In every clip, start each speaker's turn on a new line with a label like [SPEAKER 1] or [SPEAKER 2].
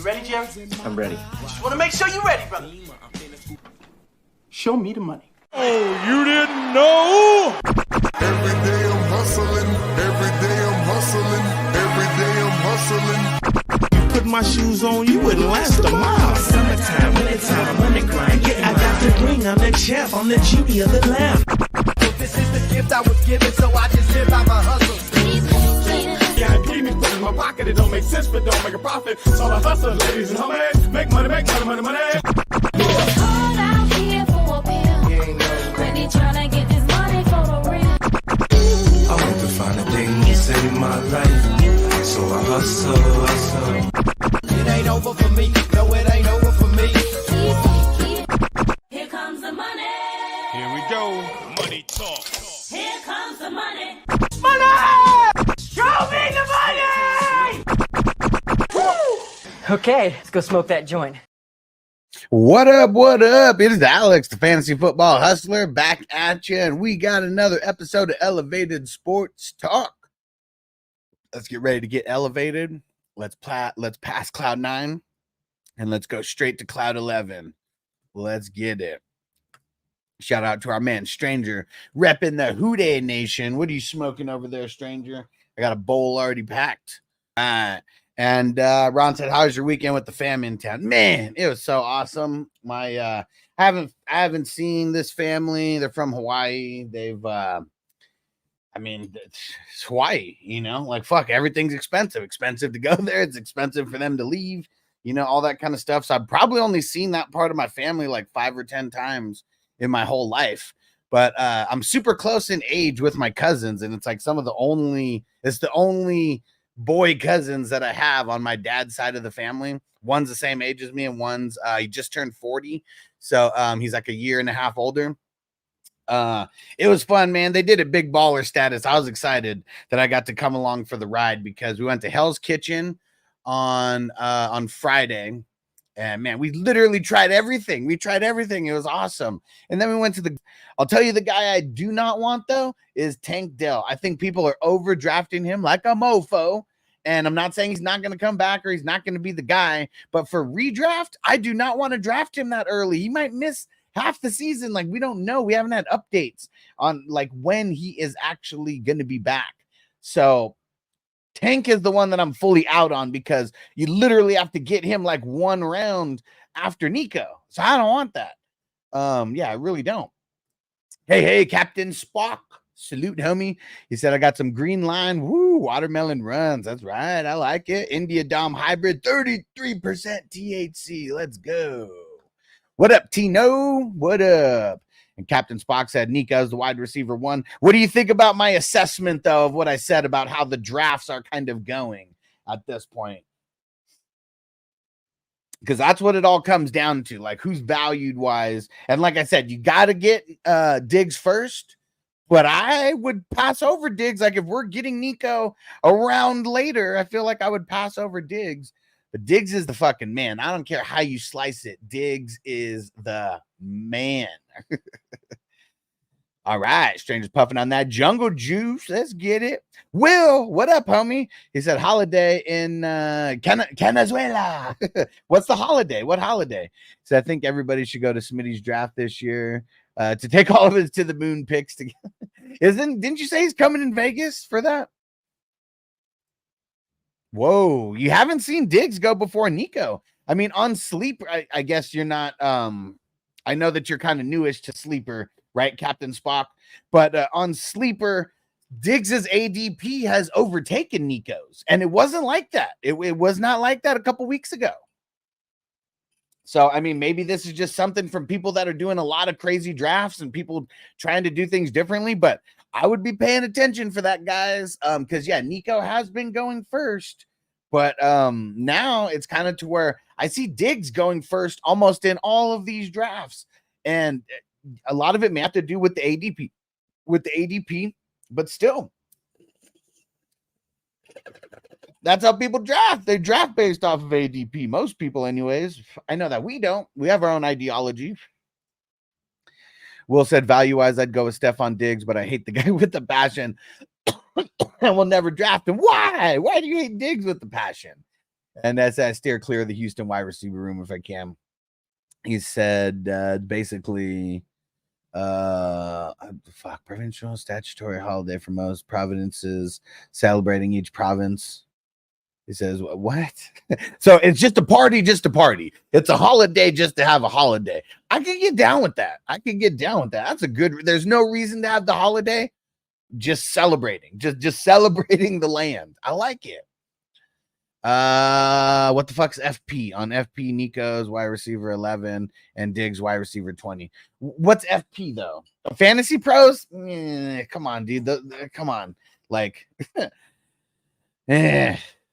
[SPEAKER 1] ready, Jerry?
[SPEAKER 2] I'm ready.
[SPEAKER 1] Just want to make sure you're ready, brother. Show me the money.
[SPEAKER 3] Oh, you didn't know?
[SPEAKER 4] Every day I'm hustling, every day I'm hustling, every day I'm hustling.
[SPEAKER 3] You put my shoes on, you wouldn't last a mile.
[SPEAKER 5] Summertime, wintertime, I'm on the grind. Yeah, I got the ring, I'm the champ, I'm the genie of the lamp.
[SPEAKER 6] This is the gift I was given, so I just live by my hustle.
[SPEAKER 3] Yeah, I gave me put in my pocket, it don't make sense, but don't make a profit. So I hustle, ladies and homies, make money, money, money.
[SPEAKER 7] Hard out here for a pill. Really tryna get this money for the real.
[SPEAKER 5] I want to find the thing to save my life, so I hustle.
[SPEAKER 6] It ain't over for me, no, it ain't over for me.
[SPEAKER 7] Here comes the money.
[SPEAKER 3] Here we go, money talk.
[SPEAKER 7] Here comes the money.
[SPEAKER 1] Show me the money!
[SPEAKER 8] Okay, let's go smoke that joint.
[SPEAKER 9] What up? What up? It is Alex, the Fantasy Football Hustler, back at you, and we got another episode of Elevated Sports Talk. Let's get ready to get elevated. Let's pass Cloud 9, and let's go straight to Cloud 11. Let's get it. Shout out to our man Stranger, repping the Houday Nation. What are you smoking over there, Stranger? I got a bowl already packed. And Ron said, "How's your weekend with the fam in town?" Man, it was so awesome. I haven't seen this family. They're from Hawaii. They've it's Hawaii, you know, like fuck, everything's expensive to go there. It's expensive for them to leave, you know, all that kind of stuff. So I've probably only seen that part of my family like 5 or 10 times in my whole life. But I'm super close in age with my cousins, and it's like it's the only boy cousins that I have on my dad's side of the family. One's the same age as me, and one's he just turned 40, so he's like a year and a half older. It was fun, man. They did a big baller status. I was excited that I got to come along for the ride because we went to Hell's Kitchen on Friday. And man, we literally tried everything. It was awesome. And then we went to I'll tell you, the guy I do not want though is Tank Dell. I think people are overdrafting him like a mofo. And I'm not saying he's not going to come back or he's not going to be the guy, but for redraft, I do not want to draft him that early. He might miss half the season. Like, we don't know. We haven't had updates on like when he is actually going to be back. So Tank is the one that I'm fully out on because you literally have to get him like one round after Nico. So I don't want that. Yeah, I really don't. Hey, Captain Spock. Salute, homie. He said, I got some green line. Woo, watermelon runs. That's right. I like it. India Dom hybrid, 33% THC. Let's go. What up, Tino? What up? And Captain Spock said Nico's the wide receiver 1. What do you think about my assessment, though, of what I said about how the drafts are kind of going at this point? Because that's what it all comes down to, like who's valued wise. And like I said, you got to get Diggs first, but I would pass over Diggs. Like if we're getting Nico around later, I feel like I would pass over Diggs. But Diggs is the fucking man. I don't care how you slice it. Diggs is the man. All right, Stranger's puffing on that jungle juice. Let's get it. Will, what up, homie? He said holiday in Venezuela. What's the holiday? What holiday? So I think everybody should go to Smitty's draft this year to take all of his to the moon picks together. Didn't you say he's coming in Vegas for that? Whoa, you haven't seen Diggs go before Nico. I mean, on Sleeper, I guess you're not. I know that you're kind of newish to Sleeper, right, Captain Spock? But on Sleeper, Diggs's ADP has overtaken Nico's, and it wasn't like that. It was not like that a couple weeks ago. So, I mean, maybe this is just something from people that are doing a lot of crazy drafts and people trying to do things differently, but I would be paying attention for that, guys, because, yeah, Nico has been going first, but now it's kind of to where I see Diggs going first almost in all of these drafts, and a lot of it may have to do with the ADP, but still, that's how people draft. They draft based off of ADP. Most people, anyways. I know that we don't. We have our own ideology. Will said, value-wise, I'd go with Stephon Diggs, but I hate the guy with the passion. And we'll never draft him. Why? Why do you hate Diggs with the passion? And that's I steer clear of the Houston wide receiver room if I can. He said basically provincial statutory holiday for most provinces, celebrating each province. He says, what? So it's just a party. It's a holiday just to have a holiday. I can get down with that. That's a good, there's no reason to have the holiday. Just celebrating, just celebrating the land. I like it. What the fuck's FP? On FP, Nico's wide receiver 11 and Diggs wide receiver 20. What's FP though? Fantasy pros? Come on, dude. Come on. Like,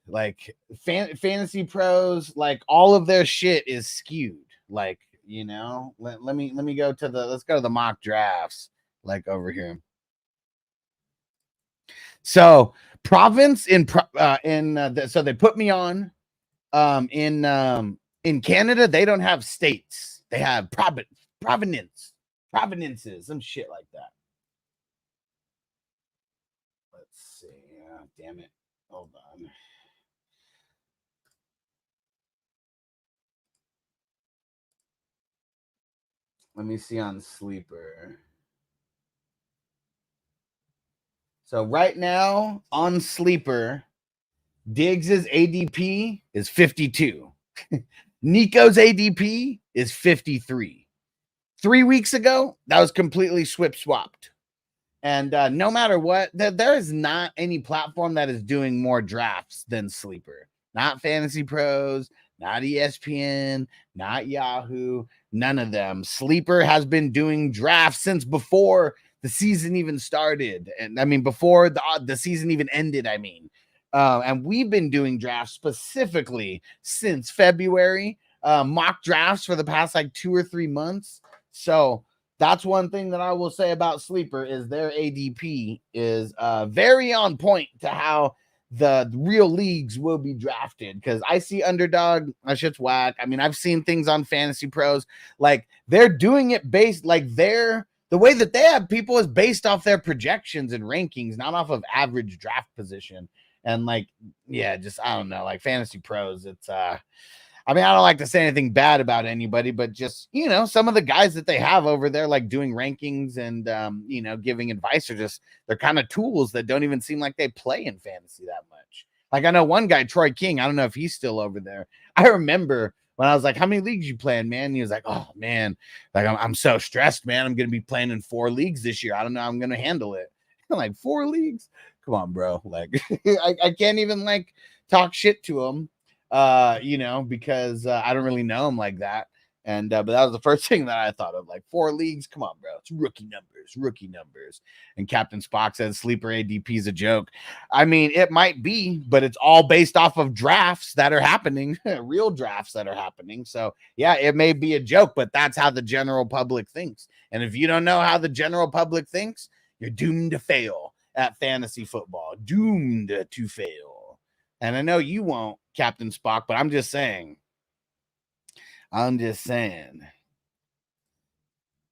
[SPEAKER 9] like fantasy pros, like all of their shit is skewed. Like, you know, let me go to let's go to the mock drafts, like over here. So province so they put me on in Canada. They don't have states. They have provinces, some shit like that. Let's see. Damn it. Hold on. Let me see on Sleeper. So right now on Sleeper, Diggs's ADP is 52. Nico's ADP is 53. 3 weeks ago, that was completely swapped. And no matter what, there is not any platform that is doing more drafts than Sleeper. Not Fantasy Pros, not ESPN, not Yahoo, none of them. Sleeper has been doing drafts since before the season even started. And I mean, before the season even ended, I mean. And we've been doing drafts specifically since February, mock drafts for the past like 2 or 3 months. So that's one thing that I will say about Sleeper is their ADP is very on point to how the real leagues will be drafted. Because I see Underdog, that shit's whack. I mean, I've seen things on Fantasy Pros, like they're doing it based, like the way that they have people is based off their projections and rankings, not off of average draft position. And like, yeah, just, I don't know, like Fantasy Pros, it's, I mean, I don't like to say anything bad about anybody, but just, you know, some of the guys that they have over there, like doing rankings and, you know, giving advice are just, they're kind of tools that don't even seem like they play in fantasy that much. Like I know one guy, Troy King, I don't know if he's still over there. I remember when I was like, how many leagues you playing, man? And he was like, oh man, like I'm so stressed, man. I'm going to be playing in 4 leagues this year. I don't know how I'm going to handle it. I'm like 4 leagues. Come on, bro. Like I can't even like talk shit to him. You know, because I don't really know him like that. And but that was the first thing that I thought of, like 4 leagues. Come on, bro. It's rookie numbers. And Captain Spock says Sleeper ADP is a joke. I mean, it might be, but it's all based off of drafts that are happening, real drafts that are happening. So yeah, it may be a joke, but that's how the general public thinks. And if you don't know how the general public thinks, you're doomed to fail at fantasy football. Doomed to fail. And I know you won't, Captain Spock, but I'm just saying.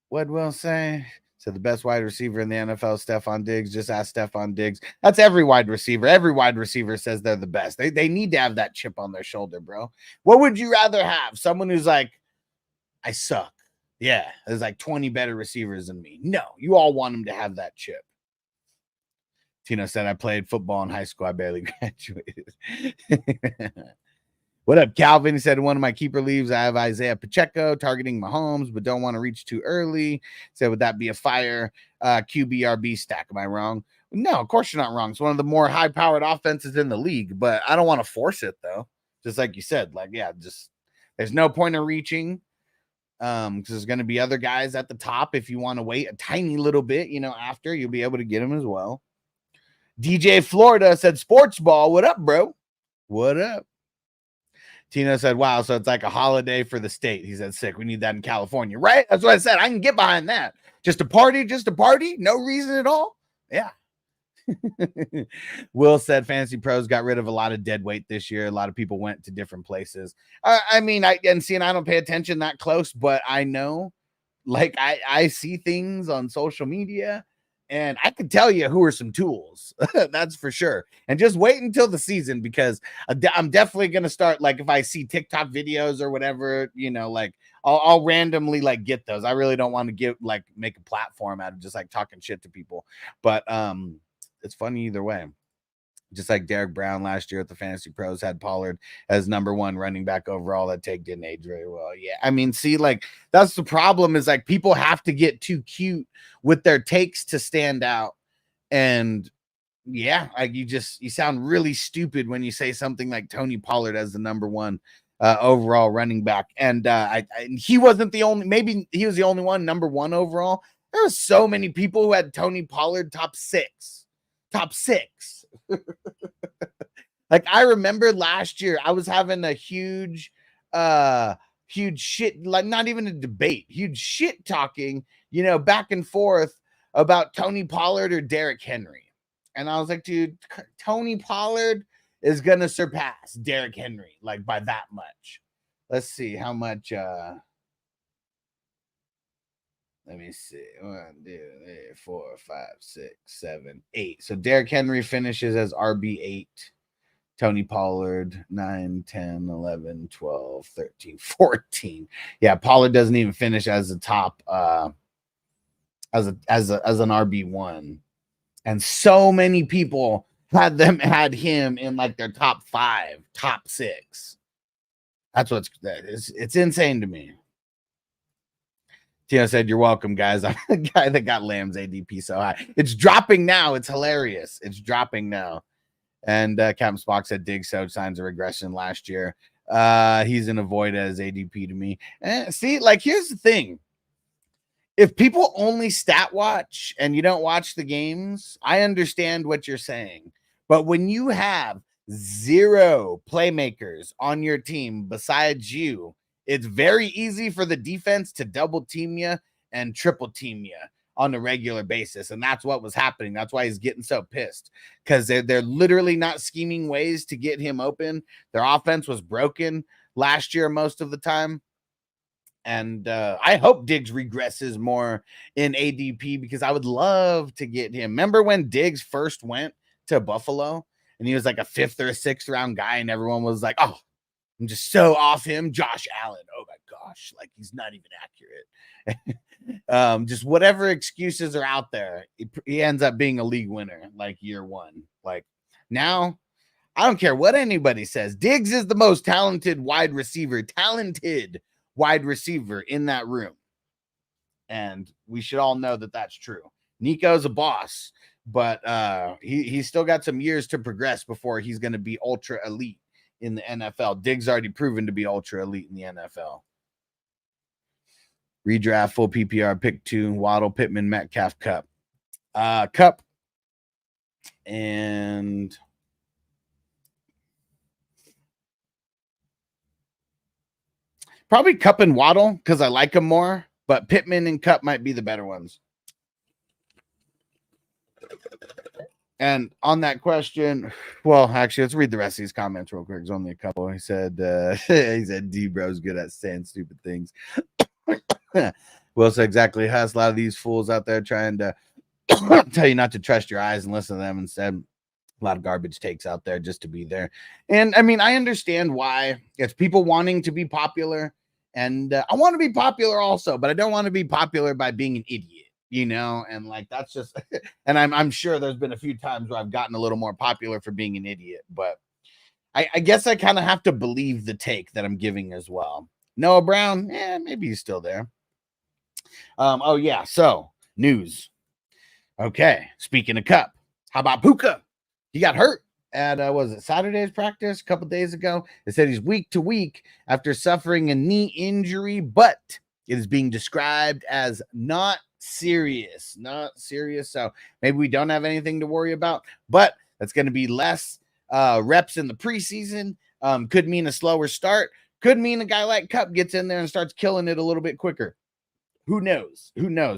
[SPEAKER 9] What will say? So the best wide receiver in the NFL, Stephon Diggs. Just ask Stephon Diggs. That's every wide receiver. Every wide receiver says they're the best. They need to have that chip on their shoulder, bro. What would you rather have? Someone who's like, I suck. Yeah, there's like 20 better receivers than me. No, you all want them to have that chip. Tino said, I played football in high school. I barely graduated. What up, Calvin? He said, one of my keeper leaves, I have Isaiah Pacheco targeting Mahomes, but don't want to reach too early. He said, would that be a fire QBRB stack? Am I wrong? No, of course you're not wrong. It's one of the more high-powered offenses in the league, but I don't want to force it, though. Just like you said, like, yeah, just there's no point in reaching. Because there's going to be other guys at the top. If you want to wait a tiny little bit, you know, after, you'll be able to get them as well. DJ Florida said, sports ball. What up, bro? What up? Tino said, wow, so it's like a holiday for the state. He said, sick. We need that in California, right? That's what I said. I can get behind that. Just a party. No reason at all. Yeah. Will said Fantasy Pros got rid of a lot of dead weight this year. A lot of people went to different places. I mean, I don't pay attention that close, but I know, like, I see things on social media, And I can tell you who are some tools. That's for sure. And just wait until the season, because I'm definitely going to start, like, if I see TikTok videos or whatever, you know, like I'll randomly like get those. I really don't want to make a platform out of just like talking shit to people. But it's funny either way. Just like Derek Brown last year at the Fantasy Pros had Pollard as #1 running back overall. That take didn't age very well. Yeah, I mean, see, like, that's the problem, is like people have to get too cute with their takes to stand out. And yeah, like you sound really stupid when you say something like Tony Pollard as the #1 overall running back. And he wasn't the only, maybe he was the only one #1 overall. There were so many people who had Tony Pollard top six. Like, I remember last year I was having a huge shit, like not even a debate, huge shit talking, you know, back and forth about Tony Pollard or Derrick Henry. And I was like, dude, Tony Pollard is gonna surpass Derrick Henry, like, by that much. Let's see how much. Let me see. 1, 2, 3, 4, 5, 6, 7, 8. So Derrick Henry finishes as RB8. Tony Pollard 9, 10, 11, 12, 13, 14. Yeah, Pollard doesn't even finish as a top as an RB1. And so many people had him in like their top 5, top 6. That's it's insane to me. Tina said, "You're welcome, guys." I'm the guy that got Lamb's ADP so high. It's dropping now. It's hilarious. It's dropping now. And Captain Spock said Diggs showed signs of regression last year. He's an avoid as ADP to me. See, like, here's the thing. If people only stat watch and you don't watch the games, I understand what you're saying. But when you have 0 playmakers on your team besides you, it's very easy for the defense to double team you and triple team you on a regular basis. And that's what was happening. That's why he's getting so pissed, because they're literally not scheming ways to get him open. Their offense was broken last year most of the time. And I hope Diggs regresses more in ADP, because I would love to get him. Remember when Diggs first went to Buffalo and he was like a 5th or a 6th round guy, and everyone was like, oh, I'm just so off him. Josh Allen. Oh my gosh. Like, he's not even accurate. Just whatever excuses are out there, he ends up being a league winner like year 1. Like, now, I don't care what anybody says. Diggs is the most talented wide receiver in that room. And we should all know that that's true. Nico's a boss, but he's still got some years to progress before he's going to be ultra elite in the NFL. Diggs already proven to be ultra elite in the NFL. Redraft, full PPR, pick 2, Waddle, Pittman, Metcalf, Cup. Cup. And probably Cup and Waddle, because I like them more, but Pittman and Cup might be the better ones. And on that question, well, actually, let's read the rest of these comments real quick. There's only a couple. He said, D-Bro's good at saying stupid things. Will said, exactly. Has a lot of these fools out there trying to tell you not to trust your eyes and listen to them instead. A lot of garbage takes out there just to be there. And I mean, I understand why. It's people wanting to be popular. And I want to be popular also, but I don't want to be popular by being an idiot. You know, and like, that's just, and I'm sure there's been a few times where I've gotten a little more popular for being an idiot, but I guess I kind of have to believe the take that I'm giving as well. Noah Brown, maybe he's still there. Oh yeah, so news. Okay, speaking of Cup, how about Puka? He got hurt at was it Saturday's practice a couple days ago. It said he's week to week after suffering a knee injury, but it is being described as not serious. So maybe we don't have anything to worry about, but that's going to be less reps in the preseason. Could mean a slower start. Could mean a guy like Cup gets in there and starts killing it a little bit quicker. Who knows?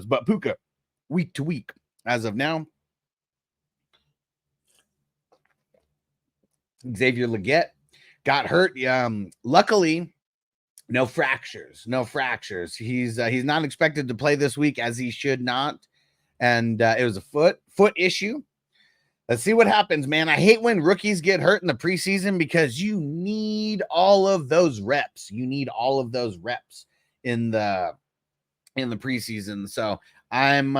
[SPEAKER 9] But Puka, week to week as of now. Xavier Legette got hurt. Luckily, no fractures. He's not expected to play this week, as he should not. and it was a foot issue. Let's see what happens, man. I hate when rookies get hurt in the preseason because you need all of those reps. You need all of those reps in the preseason. So I'm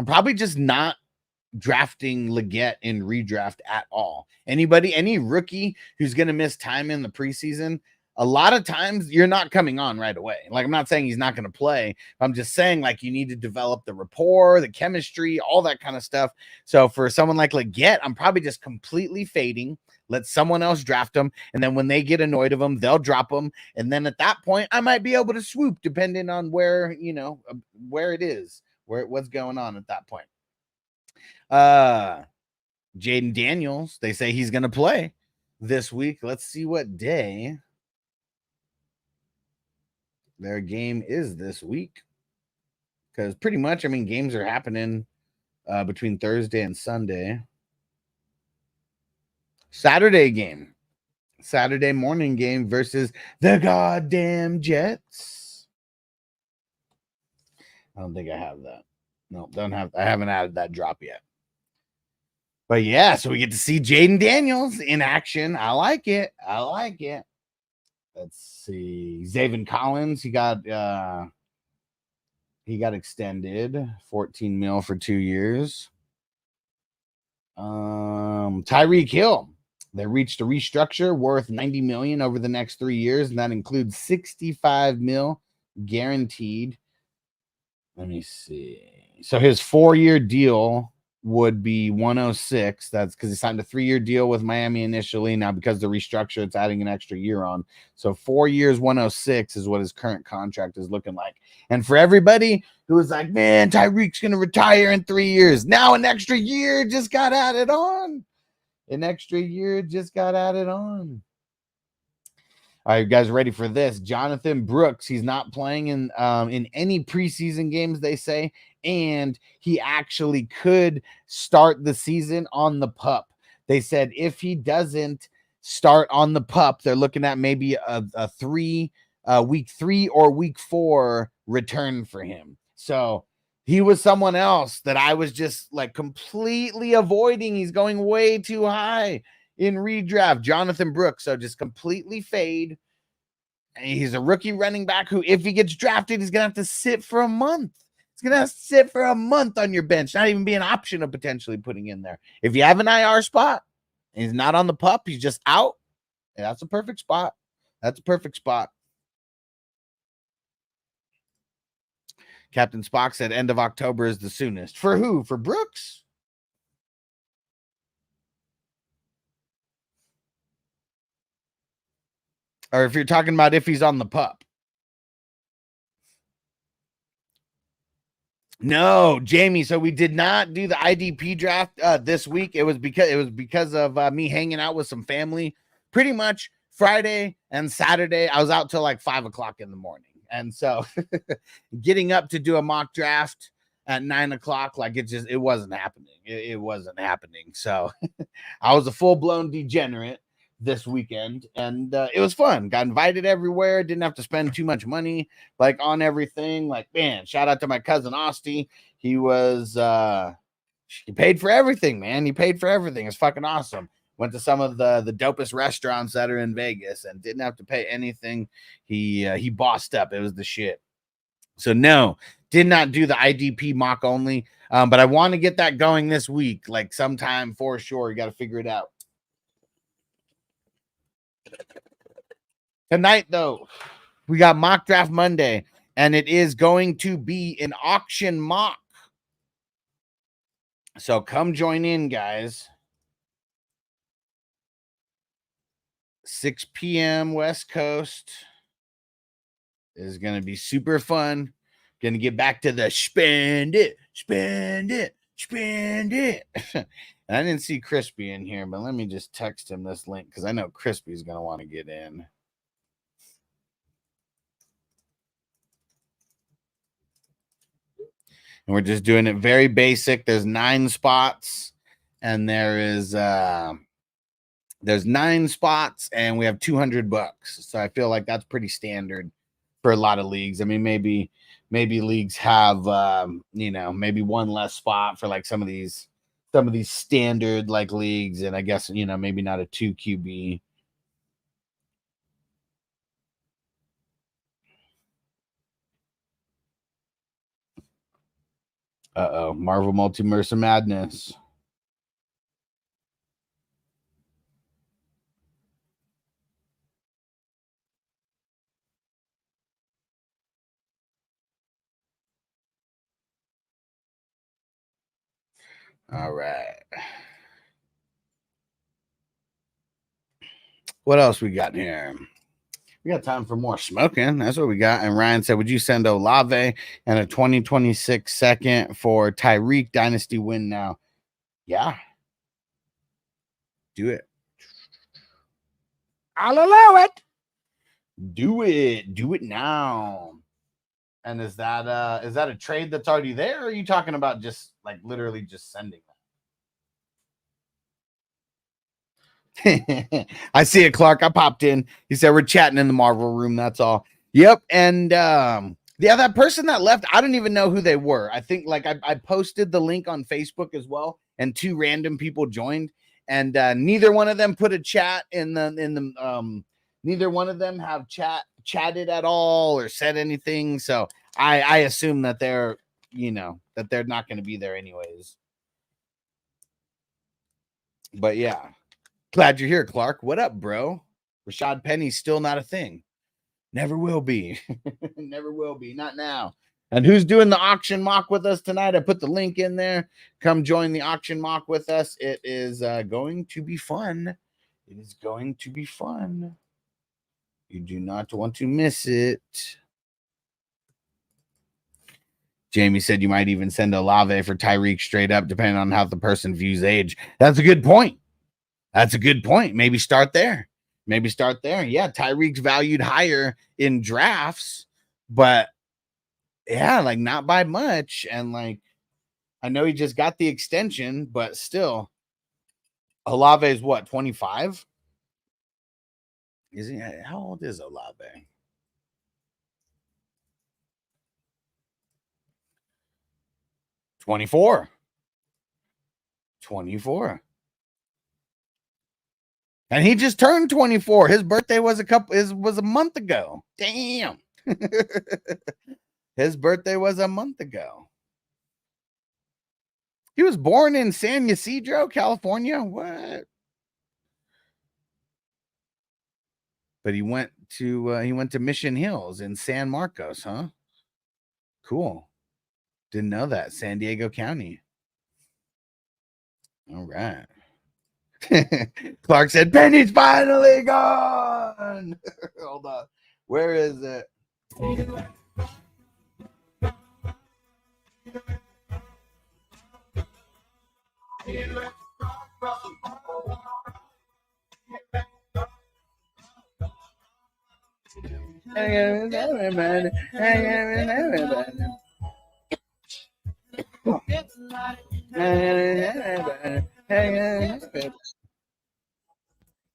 [SPEAKER 9] probably just not drafting Leggett in redraft at all. Any rookie who's going to miss time in the preseason, a lot of times you're not coming on right away. Like, I'm not saying he's not going to play. I'm just saying, like, you need to develop the rapport, the chemistry, all that kind of stuff. So for someone like Leggett, I'm probably just completely fading. Let someone else draft them. And then when they get annoyed of them, they'll drop them. And then at that point, I might be able to swoop depending on where, where it is, what's going on at that point. Jaden Daniels, they say he's going to play this week. Let's see what day their game is this week, because pretty much, I mean, games are happening between Thursday and Sunday. Saturday morning game versus the goddamn Jets. I don't think I have that. No, I haven't added that drop yet. But yeah, so we get to see Jaden Daniels in action. I like it. Let's see. Zaven Collins, he got extended, 14 mil for 2 years. Tyreek Hill, they reached a restructure worth 90 million over the next 3 years, and that includes 65 mil guaranteed. Let me see. So his 4-year deal would be 106. That's because he signed a 3-year deal with Miami initially. Now, because the restructure, it's adding an extra year on. So 4 years, 106 is what his current contract is looking like. And for everybody who was like, man, Tyreek's going to retire in 3 years, now an extra year just got added on. All right, you guys ready for this? Jonathan Brooks, he's not playing in any preseason games, they say, and he actually could start the season on the PUP. They said if he doesn't start on the PUP, they're looking at maybe a week 3 or week 4 return for him. So he was someone else that I was just like completely avoiding. He's going way too high in redraft, Jonathan Brooks. So just completely fade. And he's a rookie running back who, if he gets drafted, he's going to have to sit for a month. He's going to have to sit for a month on your bench, not even be an option of potentially putting in there. If you have an IR spot and he's not on the PUP, he's just out. And that's a perfect spot. Captain Spock said end of October is the soonest. For who? For Brooks? Or if you're talking about if he's on the PUP. No, Jamie. So we did not do the IDP draft this week. It was because of me hanging out with some family. Pretty much Friday and Saturday, I was out till like 5 o'clock in the morning. And so getting up to do a mock draft at 9 o'clock, like it wasn't happening. It wasn't happening. So I was a full-blown degenerate this weekend, and it was fun. Got invited everywhere. Didn't have to spend too much money like on everything. Like, man, shout out to my cousin Austin. He paid for everything, man. He paid for everything. It's fucking awesome. Went to some of the dopest restaurants that are in Vegas and didn't have to pay anything. He bossed up. It was the shit. So no, did not do the IDP mock only. But I want to get that going this week, like sometime for sure. You got to figure it out. Tonight, though, we got Mock Draft Monday, and it is going to be an auction mock. So come join in, guys. 6 p.m. West Coast is going to be super fun. Going to get back to the spend it. And I didn't see Crispy in here, but let me just text him this link because I know Crispy's going to want to get in. And we're just doing it very basic. There's 9 spots, and there's 9 spots, and we have $200. So I feel like that's pretty standard for a lot of leagues. I mean, maybe leagues have you know, maybe one less spot for like some of these standard like leagues, and I guess, you know, maybe not a 2 QB. Uh-oh, Marvel Multiverse of Madness. All right. What else we got here? We got time for more smoking. That's what we got. And Ryan said, would you send Olave and a 2026 second for Tyreek dynasty win now? Yeah. Do it.
[SPEAKER 2] I'll allow it.
[SPEAKER 9] Do it. Do it now. And is that a trade that's already there? Or are you talking about just like literally just sending that? I see it, Clark. I popped in. He said we're chatting in the Marvel room. That's all. Yep. And yeah, that person that left, I don't even know who they were. I think like I posted the link on Facebook as well, and 2 random people joined, and neither one of them put a chat in the neither one of them have chatted at all or said anything. So I assume that they're, you know, that they're not going to be there anyways. But yeah, glad you're here, Clark. What up, bro? Rashad Penny's still not a thing. Never will be. Never will be. Not now. And who's doing the auction mock with us tonight? I put the link in there. Come join the auction mock with us. It is going to be fun. It is going to be fun. You do not want to miss it. Jamie said you might even send Olave for Tyreek straight up, depending on how the person views age. That's a good point. That's a good point. Maybe start there. Maybe start there. Yeah, Tyreek's valued higher in drafts, but yeah, like not by much. And like, I know he just got the extension, but still, Olave is what, 25? Is he? How old is Olave? $24. And he just turned 24. His birthday was a month ago. Damn. His birthday was a month ago. He was born in San Ysidro, California. What? But he went to Mission Hills in San Marcos, huh? Cool. Didn't know that. San Diego County. All right. Clark said, Penny's finally gone. Hold on. Where is it?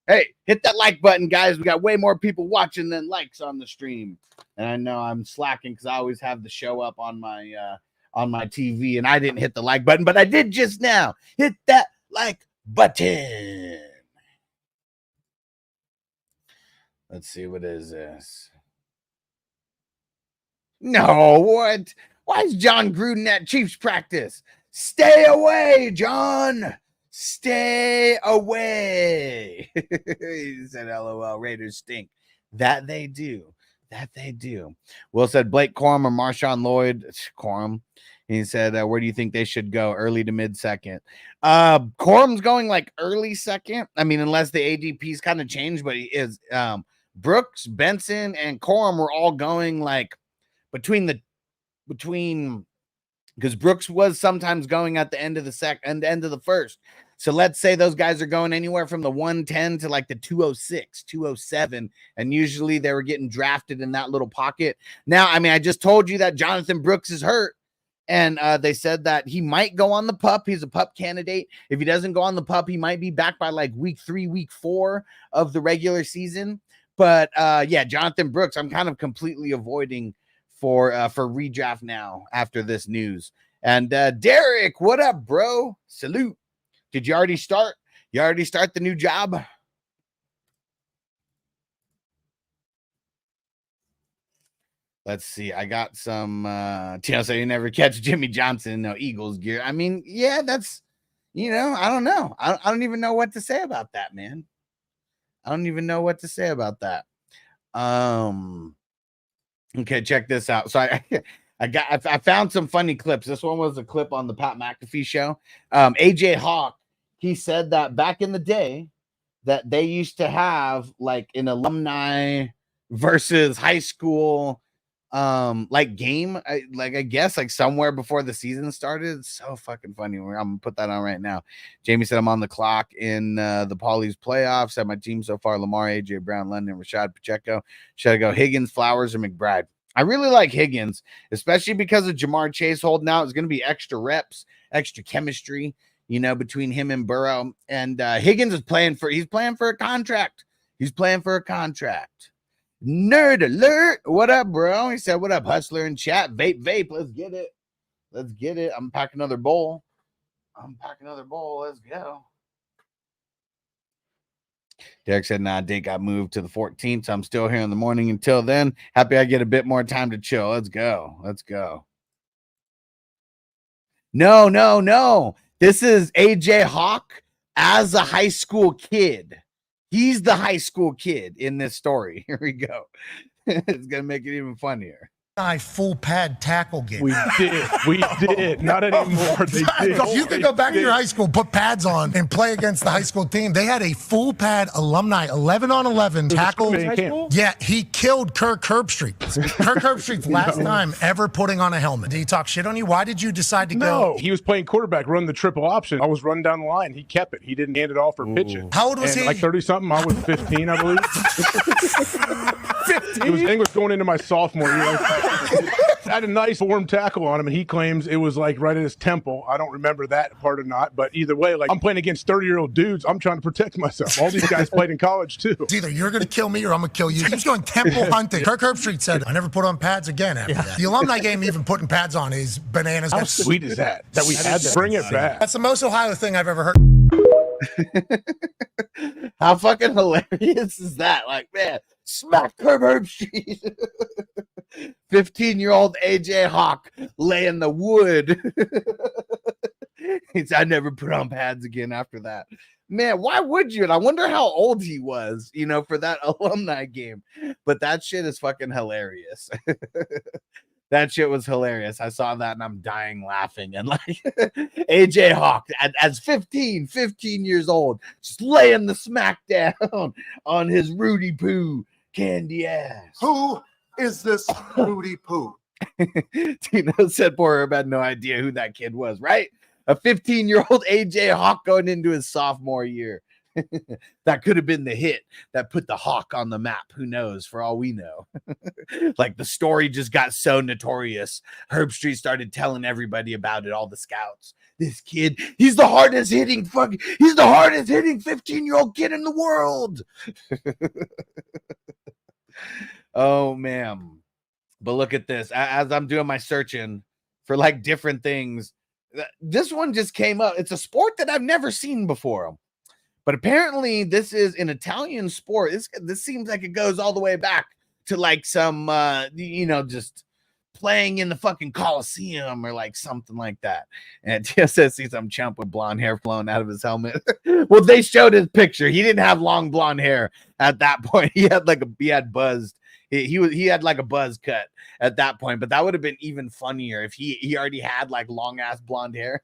[SPEAKER 9] Hey, hit that like button, guys. We got way more people watching than likes on the stream. And I know I'm slacking because I always have the show up on my TV, and I didn't hit the like button, but I did just now. Hit that like button. Let's see, what is this? No, what? Why is John Gruden at Chiefs practice? Stay away, John. Stay away. He said, LOL, Raiders stink. That they do. That they do. Will said Blake Corum or Marshawn Lloyd. Corum. He said, where do you think they should go? Early to mid second. Corum's going like early second. I mean, unless the ADP's kind of changed, but he is. Brooks, Benson, and Corum were all going like between because Brooks was sometimes going at the end of the second, end of the first. So let's say those guys are going anywhere from the 110 to like the 206, 207. And usually they were getting drafted in that little pocket. Now, I mean, I just told you that Jonathan Brooks is hurt. And they said that he might go on the PUP. He's a PUP candidate. If he doesn't go on the PUP, he might be back by like week 3, week 4 of the regular season. But yeah, Jonathan Brooks, I'm kind of completely avoiding for redraft now after this news. And Derek, what up, bro? Salute. Did you already start? You already start the new job? Let's see. I got some so you never catch Jimmy Johnson in no Eagles gear. I mean, yeah, that's I don't know. I don't even know what to say about that, man. I don't even know what to say about that. Okay, check this out. So I found some funny clips. This one was a clip on the Pat McAfee show. AJ Hawk, he said that back in the day that they used to have like an alumni versus high school like game, I guess like somewhere before the season started. It's so fucking funny. I'm gonna put that on right now. Jamie said I'm on the clock in the Paulies playoffs. Said my team so far: Lamar, AJ Brown, London, Rashad Pacheco. Should I go Higgins, Flowers, or McBride? I really like Higgins, especially because of Jamar Chase holding out. It's gonna be extra reps, extra chemistry, between him and Burrow. And Higgins is playing for a contract. He's playing for a contract. Nerd alert. What up, bro? He said, what up, Hustler in chat? Vape. Let's get it. I'm packing another bowl. Let's go. Derek said, nah, date got moved to the 14th, so I'm still here in the morning. Until then, happy I get a bit more time to chill. Let's go. No. This is AJ Hawk as a high school kid. He's the high school kid in this story. Here we go. It's going to make it even funnier.
[SPEAKER 2] Full pad tackle game.
[SPEAKER 3] We did. Not anymore. They did.
[SPEAKER 2] You can go back to your high school, put pads on, and play against the high school team. They had a full pad alumni 11-on-11 tackle. Yeah, he killed Kirk Herbstreit. Kirk Herbstreit's last time ever putting on a helmet. Did he talk shit on you? Why did you decide to go?
[SPEAKER 3] No, he was playing quarterback, run the triple option. I was running down the line. He kept it. He didn't hand it off or pitch it.
[SPEAKER 2] How old was he?
[SPEAKER 3] Like 30-something. I was 15, I believe. 15? It was English going into my sophomore year. I had a nice warm tackle on him, and he claims it was like right at his temple. I don't remember that part or not, but either way, like I'm playing against 30-year-old dudes. I'm trying to protect myself. All these guys played in college too.
[SPEAKER 2] It's either you're going to kill me or I'm going to kill you. He was going temple hunting. Kirk Herbstreit said, I never put on pads again after that. The alumni game, even putting pads on is bananas.
[SPEAKER 3] How sweet is that? That we had to bring it back.
[SPEAKER 2] That's the most Ohio thing I've ever heard.
[SPEAKER 9] How fucking hilarious is that? Like, man, smack Kirk Herbstreit. 15-year-old AJ Hawk laying the wood. He said, I never put on pads again after that. Man, why would you? And I wonder how old he was, for that alumni game. But that shit is fucking hilarious. That shit was hilarious. I saw that and I'm dying laughing. And like AJ Hawk as 15 years old, just laying the smack down on his Rudy Poo candy ass.
[SPEAKER 10] Who is this Rudy Poo?
[SPEAKER 9] Tino said poor Herb had no idea who that kid was, right? A 15-year-old AJ Hawk going into his sophomore year. That could have been the hit that put the Hawk on the map. Who knows? For all we know. Like the story just got so notorious. Herbstreit started telling everybody about it, all the scouts. This kid, he's the hardest hitting 15-year-old kid in the world. Oh man. But look at this. As I'm doing my searching for like different things, this one just came up. It's a sport that I've never seen before. But apparently this is an Italian sport. This seems like it goes all the way back to like some, just playing in the fucking Coliseum or like something like that. And TSS sees some chump with blonde hair flowing out of his helmet. Well, they showed his picture. He didn't have long blonde hair at that point. He had buzzed. He had like a buzz cut at that point, but that would have been even funnier if he already had like long ass blonde hair.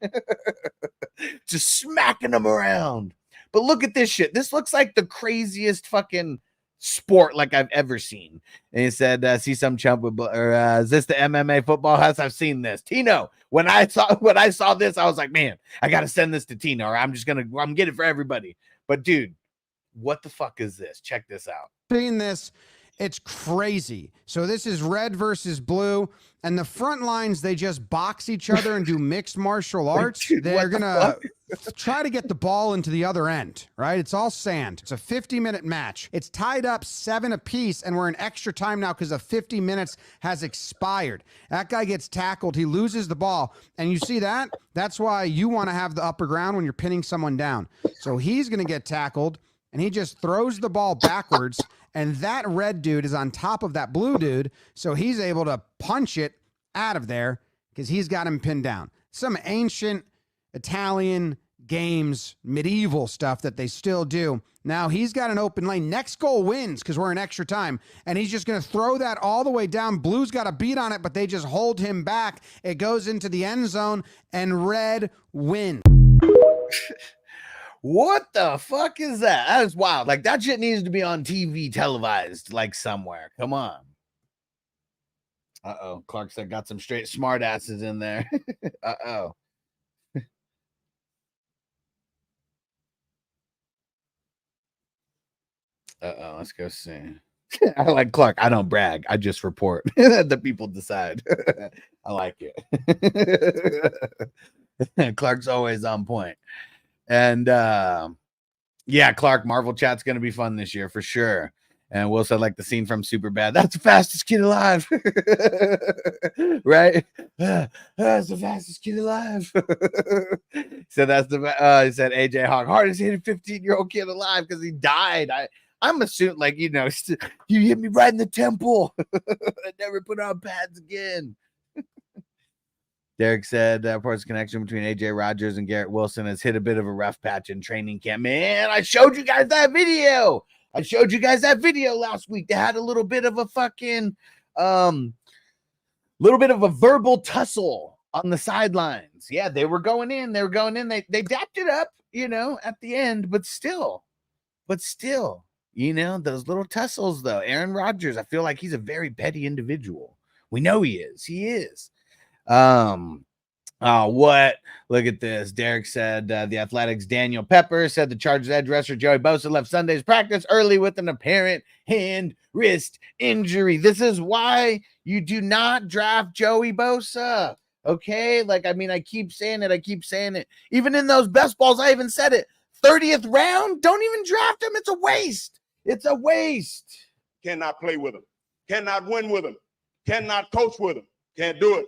[SPEAKER 9] Just smacking him around. But look at this shit. This looks like the craziest fucking sport like I've ever seen. And he said, see some chump with, is this the MMA football house? I've seen this. Tino, when I saw this, I was like, man, I got to send this to Tino or I'm getting it for everybody. But dude, what the fuck is this? Check this out.
[SPEAKER 11] Seen this It's crazy. So this is red versus blue, and the front lines, they just box each other and do mixed martial arts.
[SPEAKER 9] Dude,
[SPEAKER 11] They're going to try to get the ball into the other end, right? It's all sand. It's a 50-minute match. It's tied up 7 apiece, and we're in extra time now because the 50 minutes has expired. That guy gets tackled. He loses the ball, and you see that? That's why you want to have the upper ground when you're pinning someone down. So he's going to get tackled, and he just throws the ball backwards, and that red dude is on top of that blue dude, so he's able to punch it out of there because he's got him pinned down. Some ancient Italian games, medieval stuff that they still do. Now he's got an open lane. Next goal wins because we're in extra time, and he's just going to throw that all the way down. Blue's got a beat on it, but they just hold him back. It goes into the end zone, and red wins.
[SPEAKER 9] What the fuck is that? That is wild. Like, that shit needs to be on TV televised, like, somewhere. Come on. Uh-oh. Clark said got some straight smart asses in there. Uh-oh. Uh-oh. Let's go see. I like Clark. I don't brag. I just report. The people decide. I like it. Clark's always on point. And yeah, Clark, Marvel chat's gonna be fun this year for sure. And Will said, like the scene from Superbad, that's the fastest kid alive. Right? That's the fastest kid alive. So that's the he said AJ Hawk, hardest hitting 15-year-old kid alive because he died. I'm assuming, like, you know, you hit me right in the temple. I never put on pads again. Derek said, reports connection between AJ Rogers and Garrett Wilson has hit a bit of a rough patch in training camp. Man, I showed you guys that video. Last week. They had a little bit of a fucking, little bit of a verbal tussle on the sidelines. Yeah, they were going in. They dapped it up, you know, at the end, but still, you know, those little tussles, though. Aaron Rodgers, I feel like he's a very petty individual. We know he is. What? Look at this. Derek said the Athletics' Daniel Pepper said the Chargers edge rusher Joey Bosa left Sunday's practice early with an apparent hand wrist injury. This is why you do not draft Joey Bosa. Okay? Like, I mean, I keep saying it. Even in those best balls, I even said it. 30th round, don't even draft him. It's a waste.
[SPEAKER 12] Cannot play with him. Cannot win with him. Cannot coach with him. Can't do it.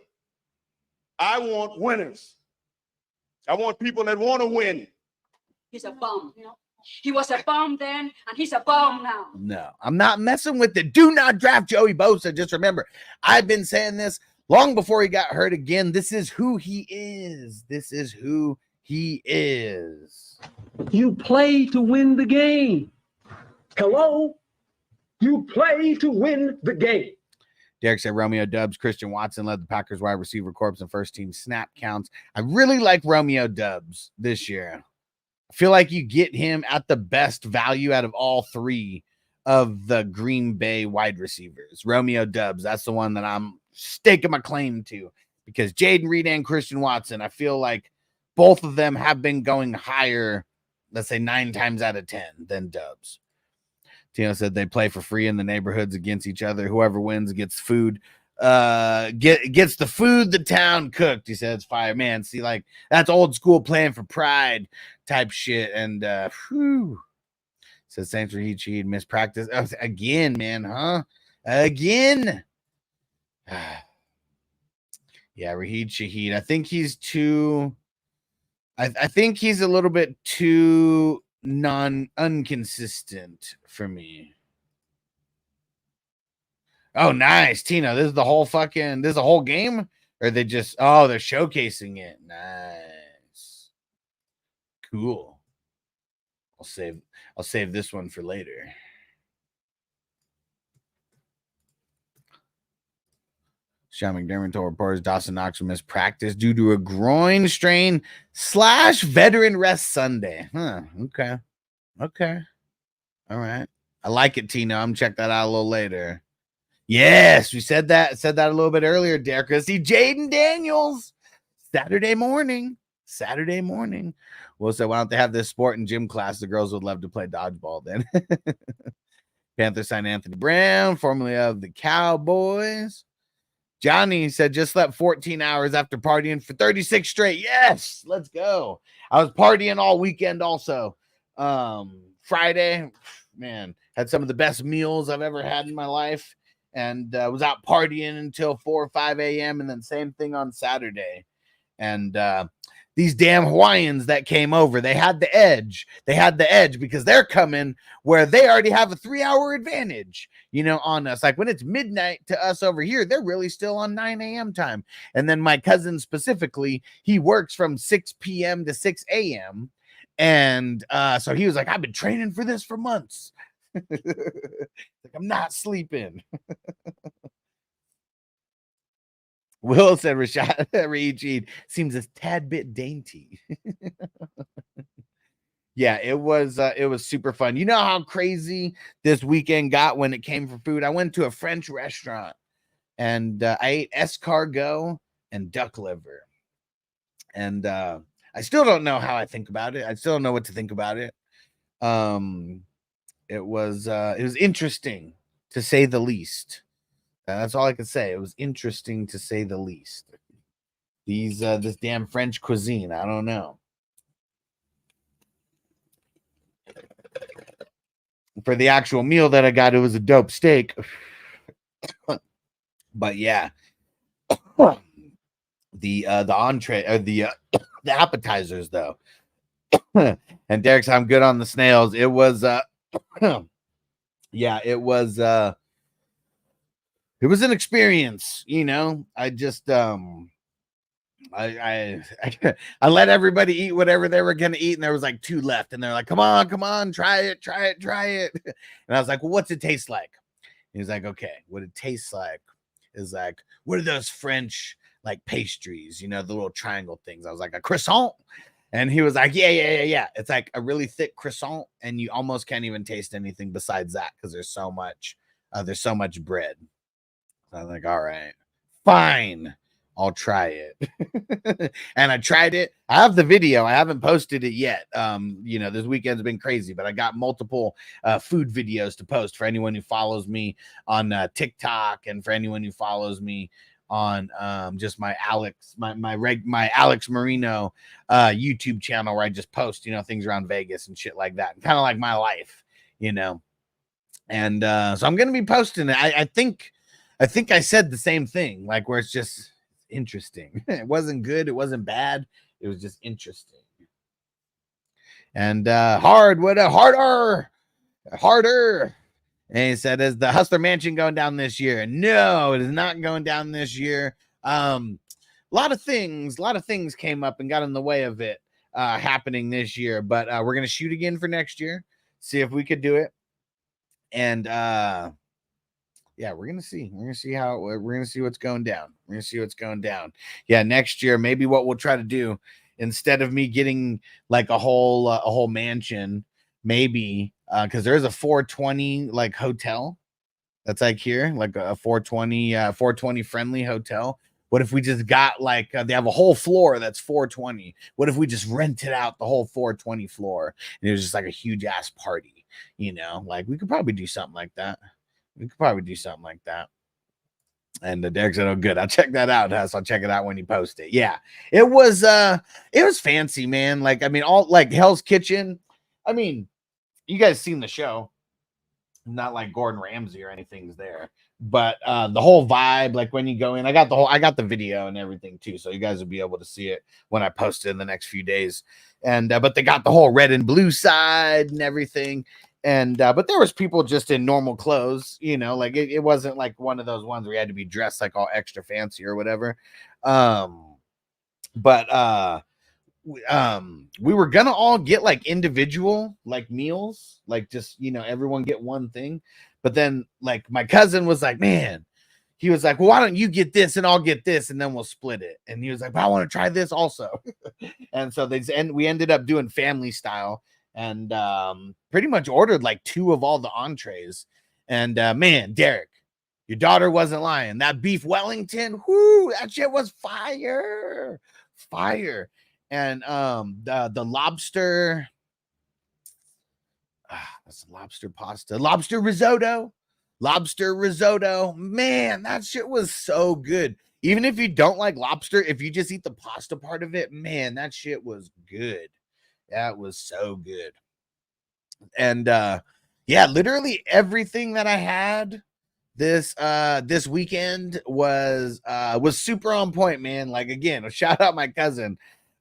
[SPEAKER 12] I want winners. I want people that want to win.
[SPEAKER 13] He's a bum. You know? He was a bum then, and he's a bum now.
[SPEAKER 9] No, I'm not messing with it. Do not draft Joey Bosa. Just remember, I've been saying this long before he got hurt again. This is who he is.
[SPEAKER 14] You play to win the game. Hello? You play to win the game.
[SPEAKER 9] Derek said Romeo Doubs, Christian Watson led the Packers wide receiver corps in first team snap counts. I really like Romeo Doubs this year. I feel like you get him at the best value out of all 3 of the Green Bay wide receivers. Romeo Doubs, that's the one that I'm staking my claim to, because Jaden Reed and Christian Watson, I feel like both of them have been going higher, let's say 9 times out of 10 than Doubs. Tino said they play for free in the neighborhoods against each other. Whoever wins gets food, gets the food the town cooked. He said it's fire. Man, see, like, that's old school playing for pride type shit. And says thanks for Heat missed practice again, man, huh? Again. Yeah, Raheed Shaheed. I think he's too. I think he's a little bit too inconsistent for me. Oh, nice, Tina. This is the whole game, or they just they're showcasing it. Nice, cool. I'll save this one for later. Sean McDermott told reporters Dawson Knox will miss practice due to a groin strain / veteran rest Sunday. Huh. Okay. All right. I like it, Tina. I'm gonna check that out a little later. Yes, we said that a little bit earlier, Derek. See Jaden Daniels Saturday morning. Well, so why don't they have this sport in gym class? The girls would love to play dodgeball then. Panthers signed Anthony Brown, formerly of the Cowboys. Johnny said, just slept 14 hours after partying for 36 straight. Yes, let's go. I was partying all weekend also. Friday, man, had some of the best meals I've ever had in my life, and was out partying until 4 or 5 a.m. and then same thing on Saturday. And these damn Hawaiians that came over, they had the edge. They had the edge because they're coming where they already have a 3-hour advantage, you know, on us. Like when it's midnight to us over here, they're really still on 9 a.m. time. And then my cousin specifically, he works from 6 p.m. to 6 a.m. And so he was like, I've been training for this for months. Like, I'm not sleeping. Will said Rashad Reed seems a tad bit dainty. Yeah, it was super fun. You know how crazy this weekend got when it came for food? I went to a French restaurant and I ate escargot and duck liver. And I still don't know how I think about it. I still don't know what to think about it. It was interesting to say the least. That's all I can say. It was interesting to say the least. This damn French cuisine, I don't know. For the actual meal that I got, it was a dope steak. But yeah. The entree or the appetizers though. And Derek said I'm good on the snails. It was yeah, it was an experience, you know. I just I let everybody eat whatever they were gonna eat, and there was like 2 left, and they're like, come on, try it. And I was like, well, what's it taste like? He was like, okay, what it tastes like is like, what are those French like pastries, you know, the little triangle things? I was like, a croissant. And he was like, yeah. It's like a really thick croissant, and you almost can't even taste anything besides that because there's so much bread. So I was like, all right, fine, I'll try it. And I tried it. I have the video. I haven't posted it yet. You know, this weekend's been crazy, but I got multiple food videos to post for anyone who follows me on TikTok, and for anyone who follows me on just my Alex Marino YouTube channel, where I just post, you know, things around Vegas and shit like that, kind of like my life, you know. And so I'm gonna be posting it. I think I said the same thing, like where it's just interesting. It wasn't good, it wasn't bad, it was just interesting. And harder. And he said, is the Hustler Mansion going down this year? No, it is not going down this year. A lot of things came up and got in the way of it happening this year, but we're gonna shoot again for next year, see if we could do it. And yeah, we're gonna see what's going down. Yeah, next year, maybe what we'll try to do, instead of me getting like a whole mansion, maybe because there's a 420 like hotel that's like here, like a 420 friendly hotel. What if we just got like they have a whole floor that's 420? What if we just rented out the whole 420 floor and it was just like a huge ass party? You know, like we could probably do something like that. And Derek said, oh, good, I'll check that out. So I'll check it out when you post it. Yeah, it was fancy, man. Like, I mean, all like Hell's Kitchen. I mean, you guys seen the show. Not like Gordon Ramsay or anything's there, but the whole vibe, like when you go in, I got the video and everything too, so you guys will be able to see it when I post it in the next few days. And but they got the whole red and blue side and everything. And but there was people just in normal clothes, you know, like it wasn't like one of those ones where you had to be dressed like all extra fancy or whatever. But we were gonna all get like individual like meals, like just, you know, everyone get one thing. But then like my cousin was like, man, he was like, well, why don't you get this and I'll get this and then we'll split it. And he was like, but I want to try this also. And so we ended up doing family style, and pretty much ordered like 2 of all the entrees. And man, Derek, your daughter wasn't lying. That beef Wellington, whoo, that shit was fire. And the lobster, That's lobster pasta, lobster risotto. Lobster risotto, man, that shit was so good. Even if you don't like lobster, if you just eat the pasta part of it, man, that shit was good. That was so good. And yeah, literally everything that I had this weekend was super on point, man. Like, again, shout out my cousin.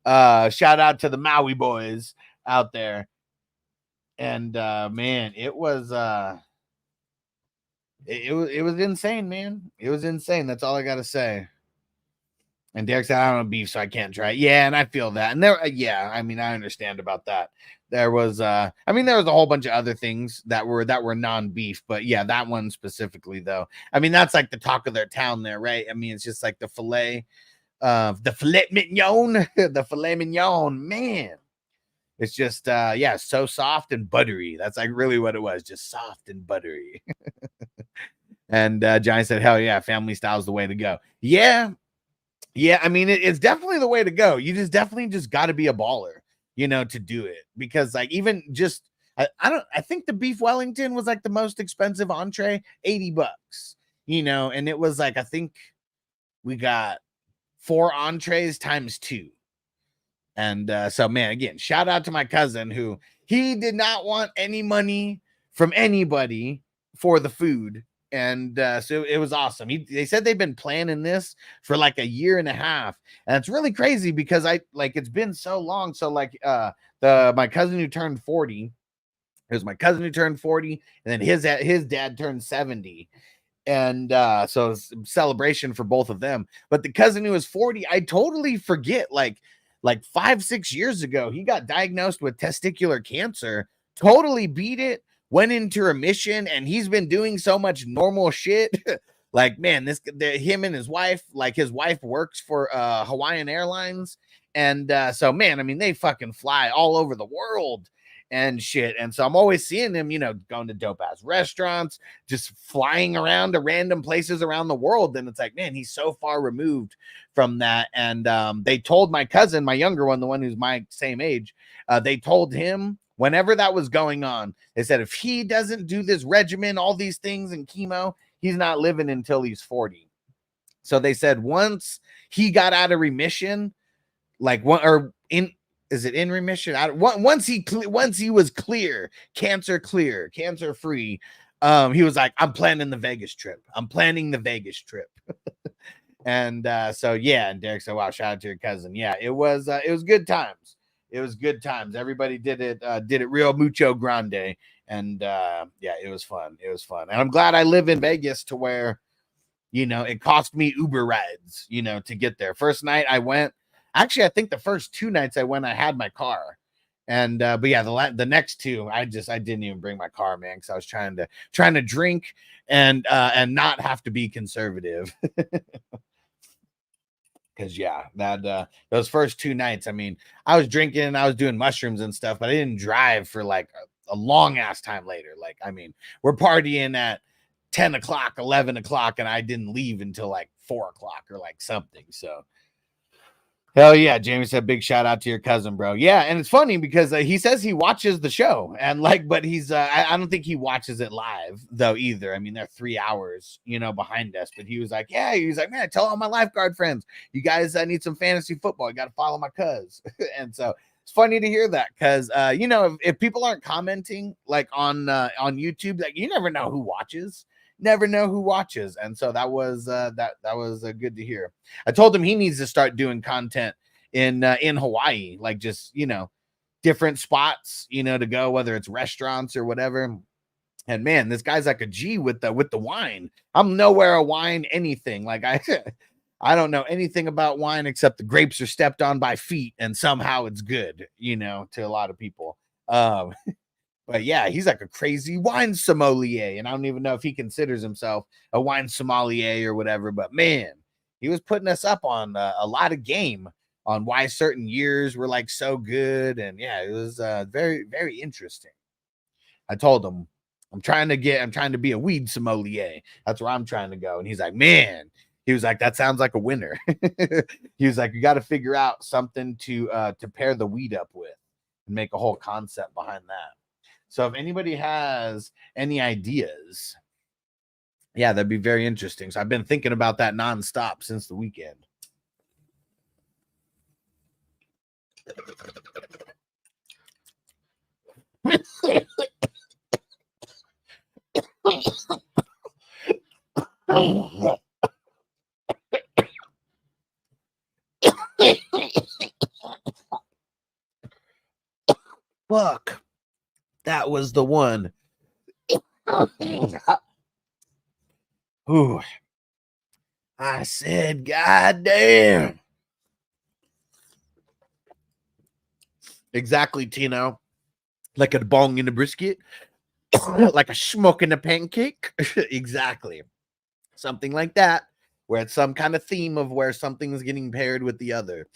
[SPEAKER 9] Shout out to the Maui boys out there. And man, it was it was insane, man. It was insane. That's all I gotta say. And Derek said, I don't know beef, so I can't try it. Yeah, and I feel that. And there, yeah, I mean, I understand about that. There was I mean, there was a whole bunch of other things that were non-beef, but yeah, that one specifically, though. I mean, that's like the talk of their town there, right? I mean, it's just like the filet mignon, the filet mignon, man. It's just yeah, so soft and buttery. That's like really what it was, just soft and buttery. And Johnny said, hell yeah, family style is the way to go. Yeah. I mean, it's definitely the way to go. You just definitely just got to be a baller, you know, to do it. Because like, even just, I think the beef Wellington was like the most expensive entree, $80, you know, and it was like, I think we got 4 entrees times 2. And so, man, again, shout out to my cousin who he did not want any money from anybody for the food. And so it was awesome. They said they've been planning this for like a year and a half. And it's really crazy because it's been so long. So like my cousin who turned 40, it was my cousin who turned 40, and then his dad turned 70. And so it's a celebration for both of them. But the cousin who was 40, I totally forget, like 5-6 years ago, he got diagnosed with testicular cancer, totally beat it, went into remission, and he's been doing so much normal shit. Like, man, him and his wife, like his wife works for Hawaiian Airlines. And so, man, I mean, they fucking fly all over the world and shit. And so I'm always seeing him, you know, going to dope ass restaurants, just flying around to random places around the world. And it's like, man, he's so far removed from that. And they told my cousin, my younger one, the one who's my same age, they told him whenever that was going on, they said, if he doesn't do this regimen, all these things and chemo, he's not living until he's 40. So they said once he got out of remission, like is it in remission? Once he was clear, cancer free, he was like, I'm planning the Vegas trip. And so yeah, and Derek said, wow, shout out to your cousin. Yeah, it was good times. It was good times. Everybody did it real mucho grande. And yeah, it was fun. And I'm glad I live in Vegas to where, you know, it cost me Uber rides, you know, to get there. First night I went, actually, I think the first 2 nights I went, I had my car. And but yeah, the next 2, I didn't even bring my car, man, because I was trying to drink and not have to be conservative. Because yeah, that those first 2 nights, I mean, I was drinking, I was doing mushrooms and stuff, but I didn't drive for like a long ass time later. Like, I mean, we're partying at 10 o'clock, 11 o'clock, and I didn't leave until like 4 o'clock or like something. So hell yeah, Jamie said, big shout out to your cousin, bro. Yeah, and it's funny because he says he watches the show, and like, but he's I don't think he watches it live though either. I mean, they're 3 hours, you know, behind us. But he was like, yeah, man, tell all my lifeguard friends, you guys need some fantasy football. You got to follow my cuz. And so it's funny to hear that because you know, if people aren't commenting like on YouTube, like you never know who watches. And so that was good to hear. I told him he needs to start doing content in Hawaii, like just, you know, different spots, you know, to go, whether it's restaurants or whatever. And man, this guy's like a G with the wine. I'm nowhere a wine anything. Like I don't know anything about wine except the grapes are stepped on by feet and somehow it's good, you know, to a lot of people. But yeah, he's like a crazy wine sommelier, and I don't even know if he considers himself a wine sommelier or whatever. But man, he was putting us up on a lot of game on why certain years were like so good, and yeah, it was very, very interesting. I told him I'm trying to be a weed sommelier. That's where I'm trying to go, and he's like, man, he was like, that sounds like a winner. He was like, you got to figure out something to pair the weed up with and make a whole concept behind that. So if anybody has any ideas, yeah, that'd be very interesting. So I've been thinking about that nonstop since the weekend. Fuck. That was the one. Ooh. I said, God damn. Exactly, Tino. Like a bong in a brisket. Like a smoke in a pancake. Exactly. Something like that. Where it's some kind of theme of where something's getting paired with the other.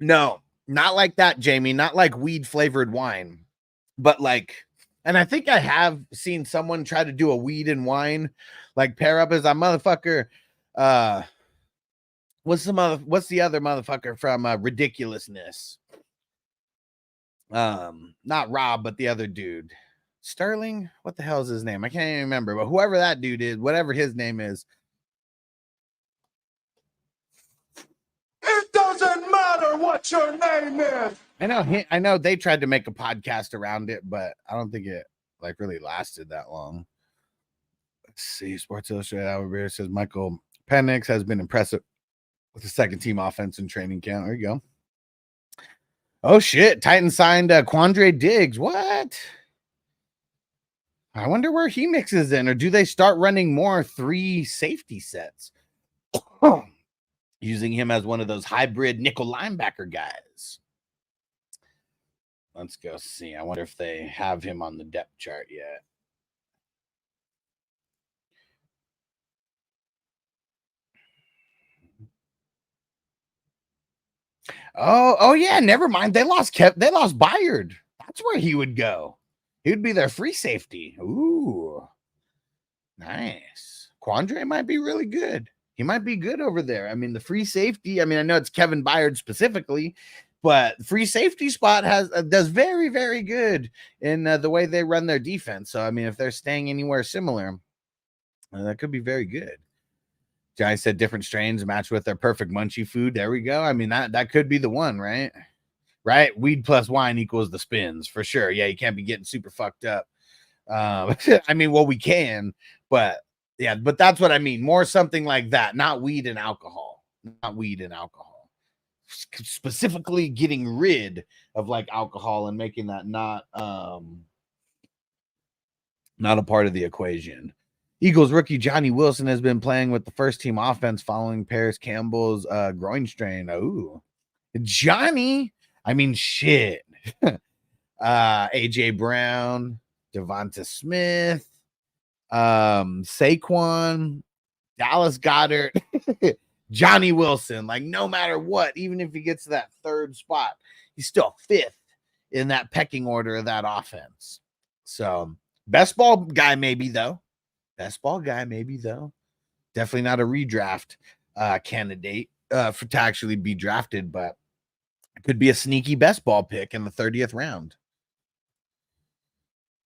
[SPEAKER 9] No, not like that, Jamie. Not like weed flavored wine, but like, and I think I have seen someone try to do a weed and wine, like pair up as a motherfucker. What's the other motherfucker from Ridiculousness? Not Rob, but the other dude, Sterling. What the hell is his name? I can't even remember, but whoever that dude is, whatever his name is.
[SPEAKER 12] It doesn't matter what your name is.
[SPEAKER 9] I know they tried to make a podcast around it, but I don't think it like really lasted that long. Let's see. Sports Illustrated Albert Beer says Michael Penix has been impressive with the second team offense and training camp. There you go. Oh shit. Titans signed Quandre Diggs. What? I wonder where he mixes in, or do they start running more 3 safety sets? Using him as one of those hybrid nickel linebacker guys. Let's go see. I wonder if they have him on the depth chart yet. Oh yeah, never mind. They lost Byard. That's where he would go. He would be their free safety. Ooh. Nice. Quandre might be really good. He might be good over there. I mean, the free safety, I mean, I know it's Kevin Byard specifically, but the free safety spot does very, very good in the way they run their defense. So, I mean, if they're staying anywhere similar, that could be very good. Johnny said different strains match with their perfect munchie food. There we go. I mean, that could be the one, right? Right? Weed plus wine equals the spins, for sure. Yeah, you can't be getting super fucked up. I mean, well, we can, but yeah, but that's what I mean. More something like that, not weed and alcohol. Not weed and alcohol. Specifically getting rid of like alcohol and making that not a part of the equation. Eagles rookie Johnny Wilson has been playing with the first team offense following Paris Campbell's groin strain. Ooh. Johnny, I mean, shit. AJ Brown, Devonta Smith, Saquon, Dallas Goedert, Johnny Wilson. Like, no matter what, even if he gets to that 3rd spot, he's still 5th in that pecking order of that offense. So, best ball guy maybe though. Definitely not a redraft candidate to actually be drafted, but it could be a sneaky best ball pick in the 30th round.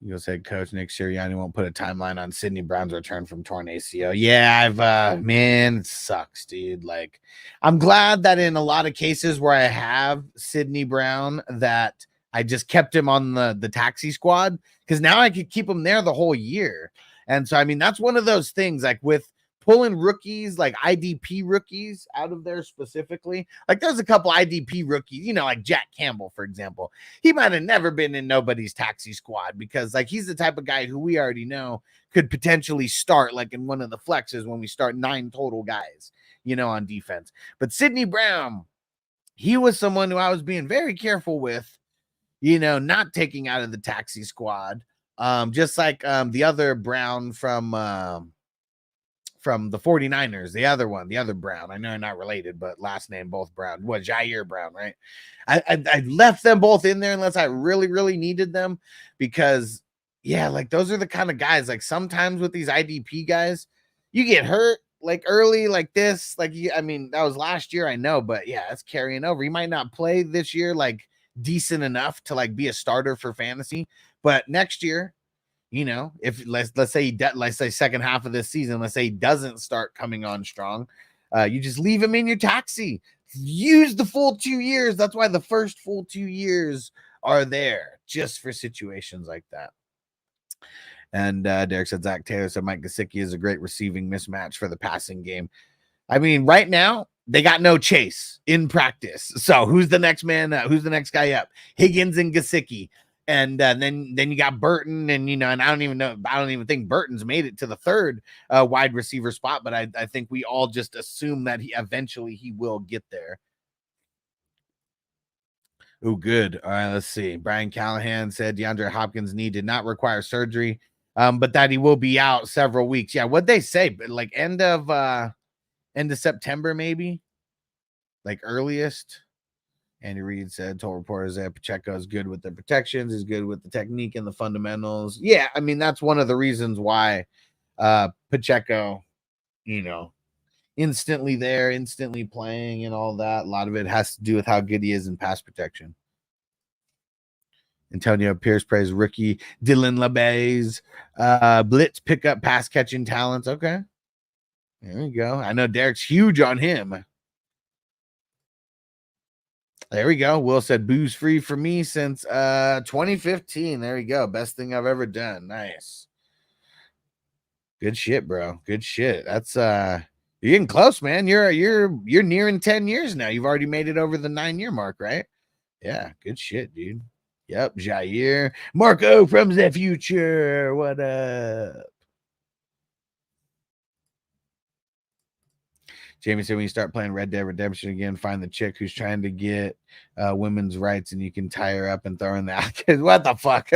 [SPEAKER 9] Eagles head coach Nick Sirianni won't put a timeline on Sidney Brown's return from torn ACL. Yeah, man, it sucks, dude. Like, I'm glad that in a lot of cases where I have Sidney Brown, that I just kept him on the taxi squad, because now I could keep him there the whole year. And so, I mean, that's one of those things, like with pulling rookies, like IDP rookies out of there specifically. Like, there's a couple IDP rookies, you know, like Jack Campbell, for example. He might have never been in nobody's taxi squad because, like, he's the type of guy who we already know could potentially start, like, in one of the flexes when we start 9 total guys, you know, on defense. But Sidney Brown, he was someone who I was being very careful with, you know, not taking out of the taxi squad. Just like the other Brown from the 49ers, the other Brown. I know they're not related, but last name both Brown. What, Jair Brown, right? I left them both in there unless I really, really needed them, because yeah, like those are the kind of guys, like sometimes with these IDP guys, you get hurt like early like this, like I mean, that was last year, I know, but yeah, it's carrying over. He might not play this year like decent enough to like be a starter for fantasy, but next year, you know, if let's say let's say second half of this season, let's say he doesn't start coming on strong, you just leave him in your taxi. Use the full 2 years. That's why the first full 2 years are there, just for situations like that. And Derek said Zach Taylor said Mike Gesicki is a great receiving mismatch for the passing game. I mean, right now they got no Chase in practice. So who's the next man? Who's the next guy up? Higgins and Gesicki. And then you got Burton, and you know, and I don't even think Burton's made it to the third wide receiver spot, but I think we all just assume that he eventually will get there. Oh, good. All right, let's see. Brian Callahan said DeAndre Hopkins' knee did not require surgery, but that he will be out several weeks. Yeah, what'd they say? But like end of September, maybe, like earliest. Andy Reid said, told reporters that Pacheco is good with the protections, he's good with the technique and the fundamentals. Yeah, I mean, that's one of the reasons why Pacheco, you know, instantly there, instantly playing and all that. A lot of it has to do with how good he is in pass protection. Antonio Pierce praised rookie Dylan LeBay's blitz pickup pass catching talents. Okay. There we go. I know Derek's huge on him. There we go. Will said booze free for me since 2015. There we go. Best thing I've ever done. Nice. Good shit, bro. Good shit. That's you're getting close, man. You're nearing 10 years now. You've already made it over the 9-year mark, right? Yeah, good shit, dude. Yep, Jair. Marco from the future. What up? Jamie said, when you start playing Red Dead Redemption again, find the chick who's trying to get women's rights, and you can tie her up and throw her in the outfit. What the fuck?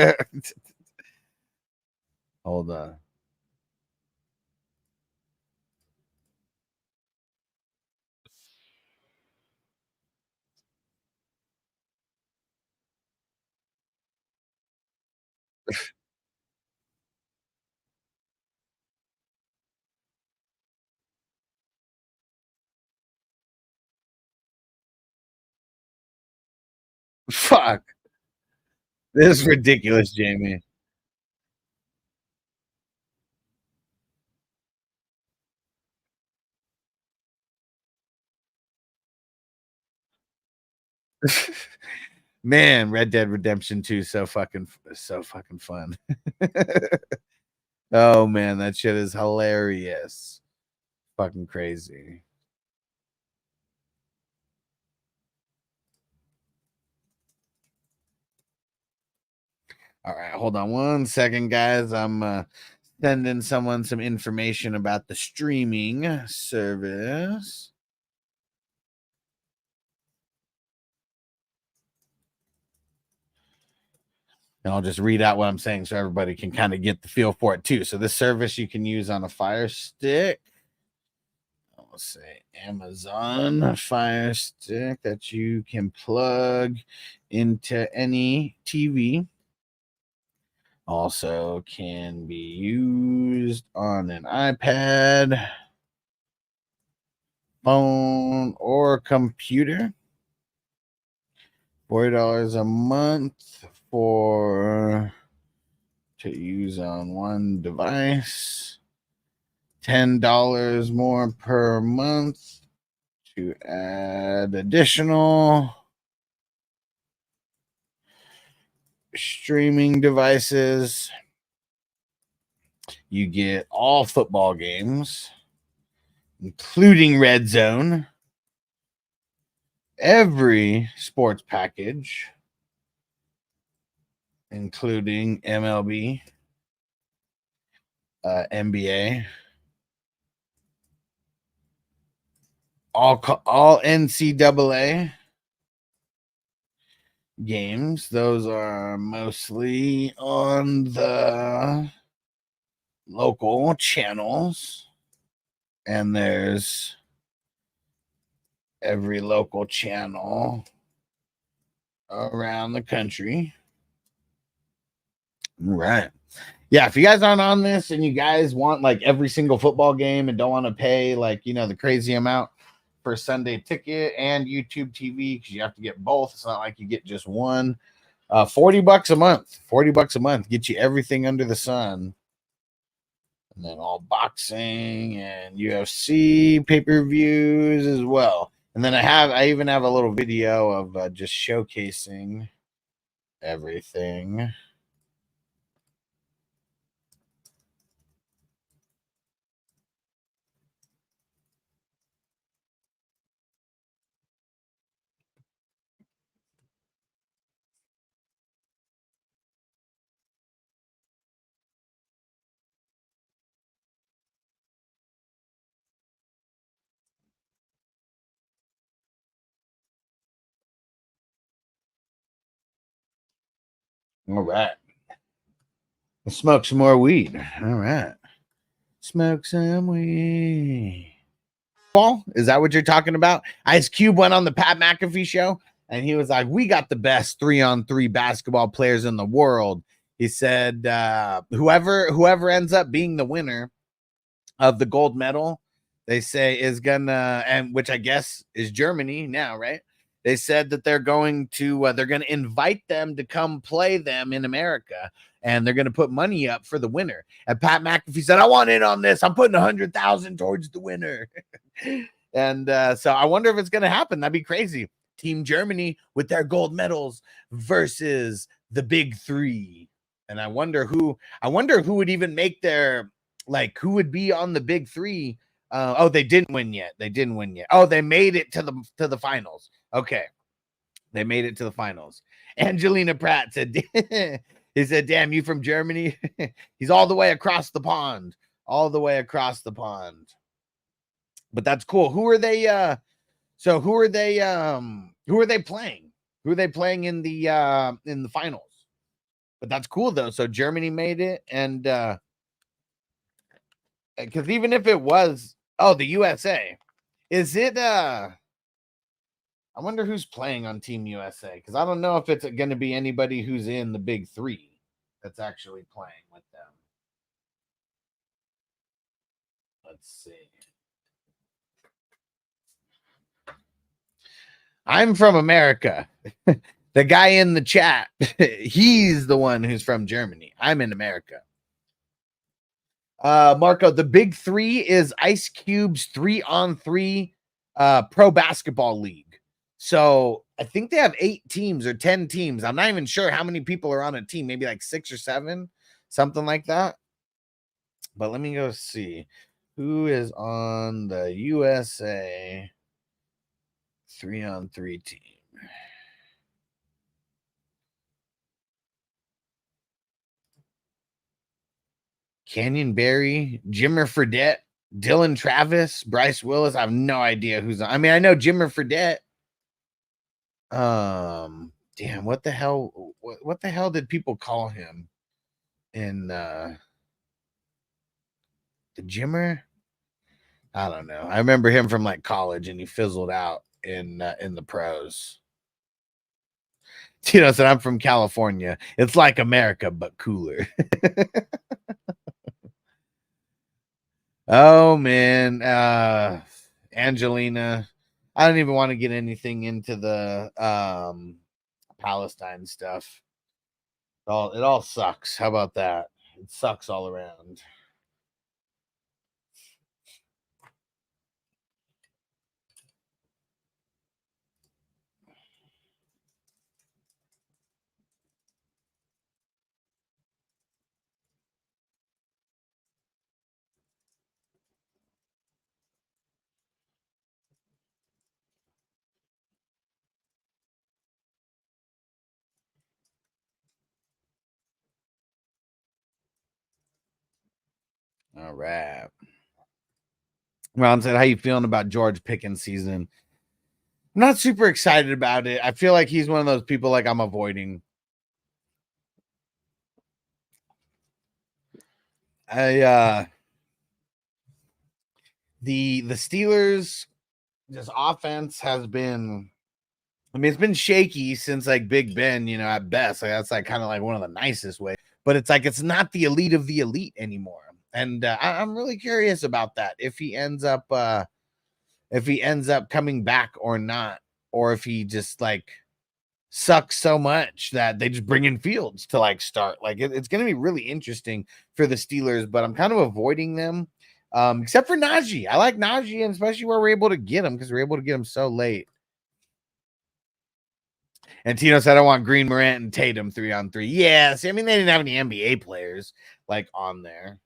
[SPEAKER 9] Hold on. Fuck. This is ridiculous, Jamie. Man, Red Dead Redemption 2 so fucking fun. Oh man, that shit is hilarious. Fucking crazy. All right, hold on 1 second, guys. I'm sending someone some information about the streaming service. And I'll just read out what I'm saying so everybody can kind of get the feel for it too. So this service you can use on a Fire Stick. Let's say Amazon Fire Stick that you can plug into any TV. Also can be used on an iPad, phone, or computer. $40 a month to use on one device. $10 more per month to add additional streaming devices. You get all football games, including Red Zone, every sports package, including MLB, NBA, all NCAA games. Those are mostly on the local channels, and there's every local channel around the country. Right. Yeah, if you guys aren't on this and you guys want like every single football game and don't want to pay like, you know, the crazy amount for a Sunday ticket and YouTube TV, because you have to get both. It's not like you get just one. $40 a month. $40 a month get you everything under the sun. And then all boxing and UFC pay-per-views as well. And then I even have a little video of just showcasing everything. All right. Let's smoke some more weed. All right. Smoke some weed. Is that what you're talking about? Ice Cube went on the Pat McAfee show and he was like, we got the best 3-on-3 basketball players in the world. He said, whoever ends up being the winner of the gold medal, they say is gonna, and which I guess is Germany now, right? They said that they're going to invite them to come play them in America, and they're going to put money up for the winner. And Pat McAfee said, I want in on this. I'm putting 100,000 towards the winner. And so I wonder if it's going to happen. That'd be crazy. Team Germany with their gold medals versus the big three. And I wonder who would even make their, like, who would be on the big three. Oh, they didn't win yet. Oh, they made it to the finals. Okay. They made it to the finals. Angelina Pratt said, he said, damn, you from Germany? He's all the way across the pond. All the way across the pond. But that's cool. Who are they? Who are they playing? Who are they playing in the finals? But that's cool though. So Germany made it, and because even if it was, the USA, is it? I wonder who's playing on Team USA, because I don't know if it's going to be anybody who's in the big three that's actually playing with them. Let's see. I'm from America. The guy in the chat, he's the one who's from Germany. I'm in America. Marco, the big three is Ice Cube's 3-on-3 pro basketball league. So I think they have 8 teams or 10 teams. I'm not even sure how many people are on a team. Maybe like 6 or 7, something like that. But let me go see who is on the USA 3-on-3 team. Canyon Barry, Jimmer Fredette, Dylan Travis, Bryce Willis. I have no idea who's on. I mean, I know Jimmer Fredette. Damn, what the hell? What the hell did people call him in the Jimmer? I don't know. I remember him from like college, and he fizzled out in the pros. Tino said, I'm from California. It's like America, but cooler. Oh, man. Angelina. I don't even want to get anything into the Palestine stuff. It all sucks. How about that? It sucks all around. All right. Ron said, how you feeling about George Pickens' season? I'm not super excited about it. I feel like he's one of those people like I'm avoiding. The Steelers, this offense has been, I mean, it's been shaky since like Big Ben, at best. Like, that's like kind of like one of the nicest ways. but it's like it's not the elite of the elite anymore. And I'm really curious about that. If he ends up coming back or not, or if he just like sucks so much that they just bring in Fields to like start. Like it's going to be really interesting for the Steelers, but I'm kind of avoiding them. Except for Najee. I like Najee, and especially where we're able to get him because we're able to get him so late. And Tino said, I want Green, Morant, and Tatum 3-on-3. Yeah, see, I mean, they didn't have any NBA players like on there.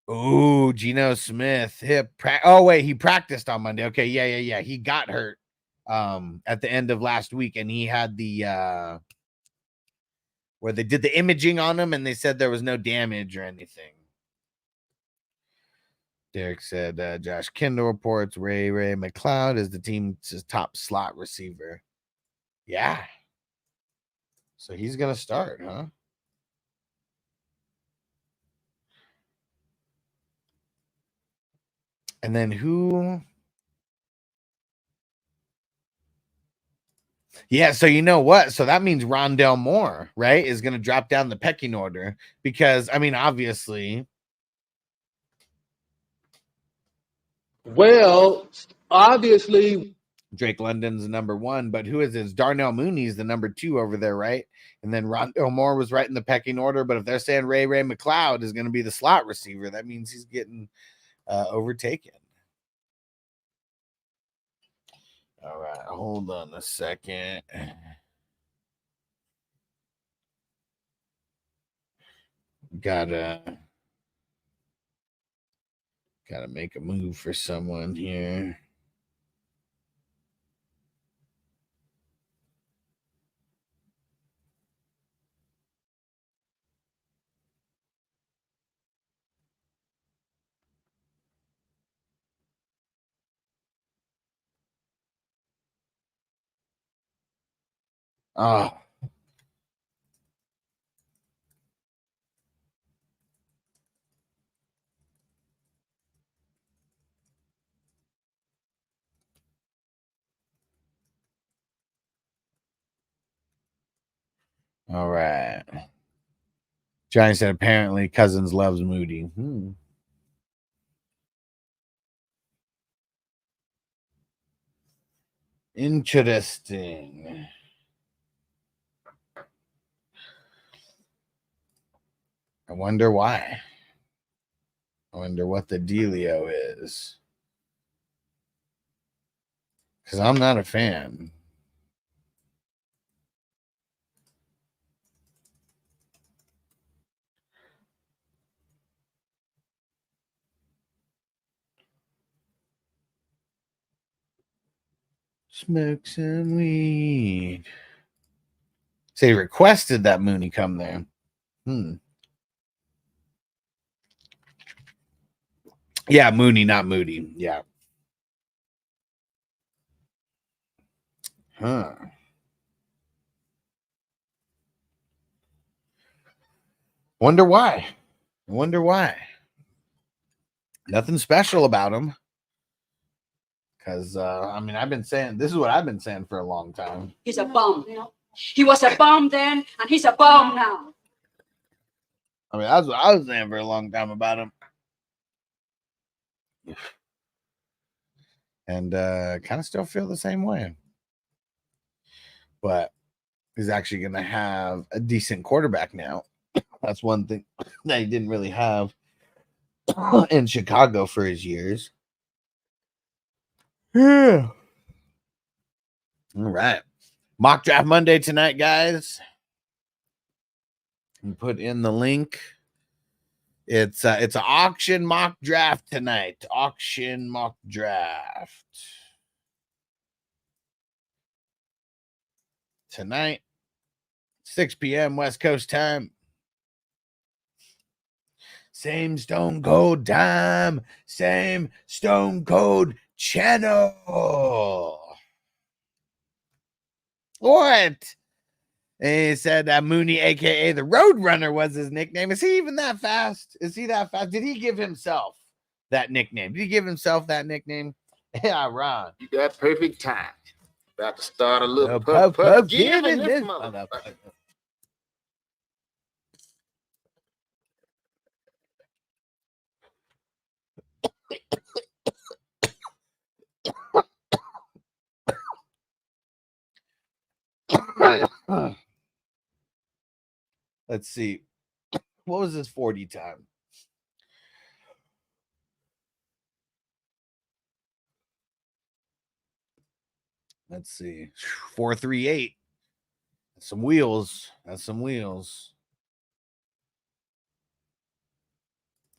[SPEAKER 9] Ooh, Geno Smith hip. Oh wait, he practiced on Monday. Okay, yeah. He got hurt at the end of last week, and he had the where they did the imaging on him, and they said there was no damage or anything. Derek said, Josh Kendall reports Ray McLeod is the team's top slot receiver. Yeah. So he's going to start, huh? And then who? Yeah, so you know what? So that means Rondell Moore, right, is going to drop down the pecking order because, I mean, obviously.
[SPEAKER 14] Well, obviously.
[SPEAKER 9] Drake London's the number 1, but who is this? Darnell Mooney's the number 2 over there, right? And then Rondell Moore was right in the pecking order, but if they're saying Ray McLeod is going to be the slot receiver, that means he's getting overtaken. All right, hold on a second. Gotta make a move for someone here. Oh. All right. Johnny said apparently Cousins loves Moody. Interesting. I wonder why. I wonder what the dealio is. Because I'm not a fan. Smoke some weed. So he requested that Mooney come there. Yeah, Mooney, not Moody. Yeah. Huh. Wonder why. Nothing special about him. Because, I mean, I've been saying, this is what I've been saying for a long time.
[SPEAKER 13] He's a bum. He was a bum then, and he's a bum now.
[SPEAKER 9] I mean, that's what I was saying for a long time about him. And kind of still feel the same way. But he's actually going to have a decent quarterback now. That's one thing that he didn't really have in Chicago for his years. Yeah. All right. Mock Draft Monday tonight, guys. You put in the link. It's an auction mock draft tonight. Auction mock draft. Tonight, 6 p.m. West Coast time. Same Stone Cold time. Same Stone Cold channel. What? And he said Mooney, a.k.a. the Roadrunner, was his nickname. Is he even that fast? Is he that fast? Did he give himself that nickname? Did he give himself that nickname? Yeah, Ron.
[SPEAKER 15] You got perfect time.
[SPEAKER 10] About to start a little
[SPEAKER 9] Puff,
[SPEAKER 10] puff
[SPEAKER 9] give
[SPEAKER 10] giving
[SPEAKER 9] it
[SPEAKER 10] this
[SPEAKER 9] this
[SPEAKER 10] motherfucker.
[SPEAKER 9] Let's see. What was his 40 time? Let's see. 4.38. That's some wheels. That's some wheels.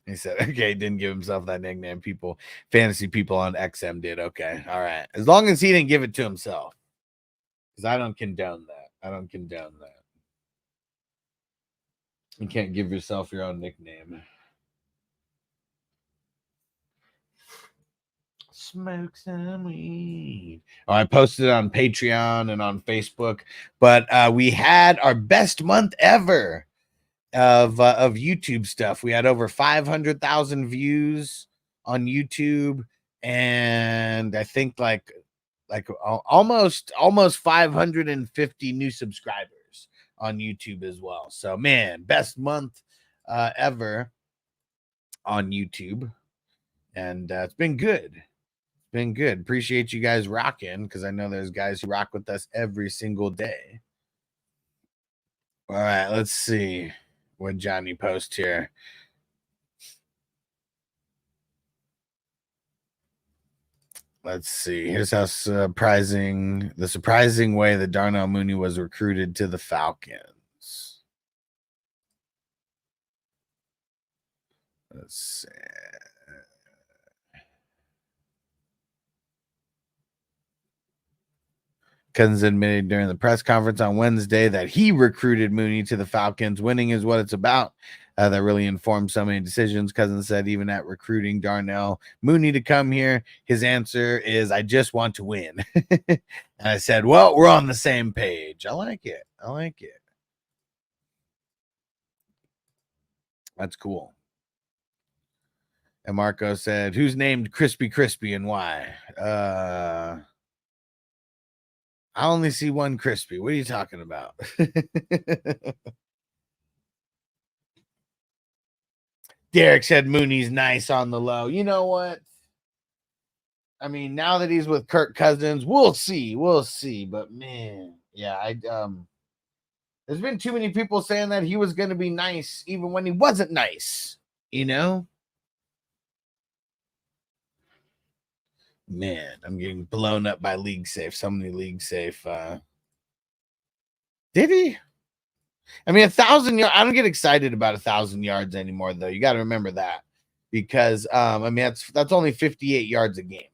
[SPEAKER 9] He said, okay, didn't give himself that nickname. Fantasy people on XM did. Okay. All right. As long as he didn't give it to himself. Because I don't condone that. I don't condone that. You can't give yourself your own nickname. Smoke some weed. Oh, I posted it on Patreon and on Facebook, but we had our best month ever of YouTube stuff. We had over 500,000 views on YouTube, and I think like almost 550 new subscribers on YouTube as well. So man, best month ever on YouTube, and it's been good. Been good. Appreciate you guys rocking, because I know there's guys who rock with us every single day. All right, let's see what Johnny posts here. Let's see. Here's how the surprising way that Darnell Mooney was recruited to the Falcons. Let's see. Cousins admitted during the press conference on Wednesday that he recruited Mooney to the Falcons. Winning is what it's about. That really informed so many decisions. Cousins said even at recruiting Darnell Mooney to come here, his answer is, I just want to win. And I said, well, we're on the same page. I like it. I like it. That's cool. And Marco said, who's named Crispy Crispy and why? I only see one Crispy. What are you talking about? Derek said Mooney's nice on the low. You know what? I mean, now that he's with Kirk Cousins, we'll see. We'll see. But man, yeah, there's been too many people saying that he was going to be nice even when he wasn't nice, you know? Man, I'm getting blown up by League Safe. So many League Safe. Did he? I mean, 1,000 yards. I don't get excited about 1,000 yards anymore, though. You got to remember that, because I mean that's only 58 yards a game.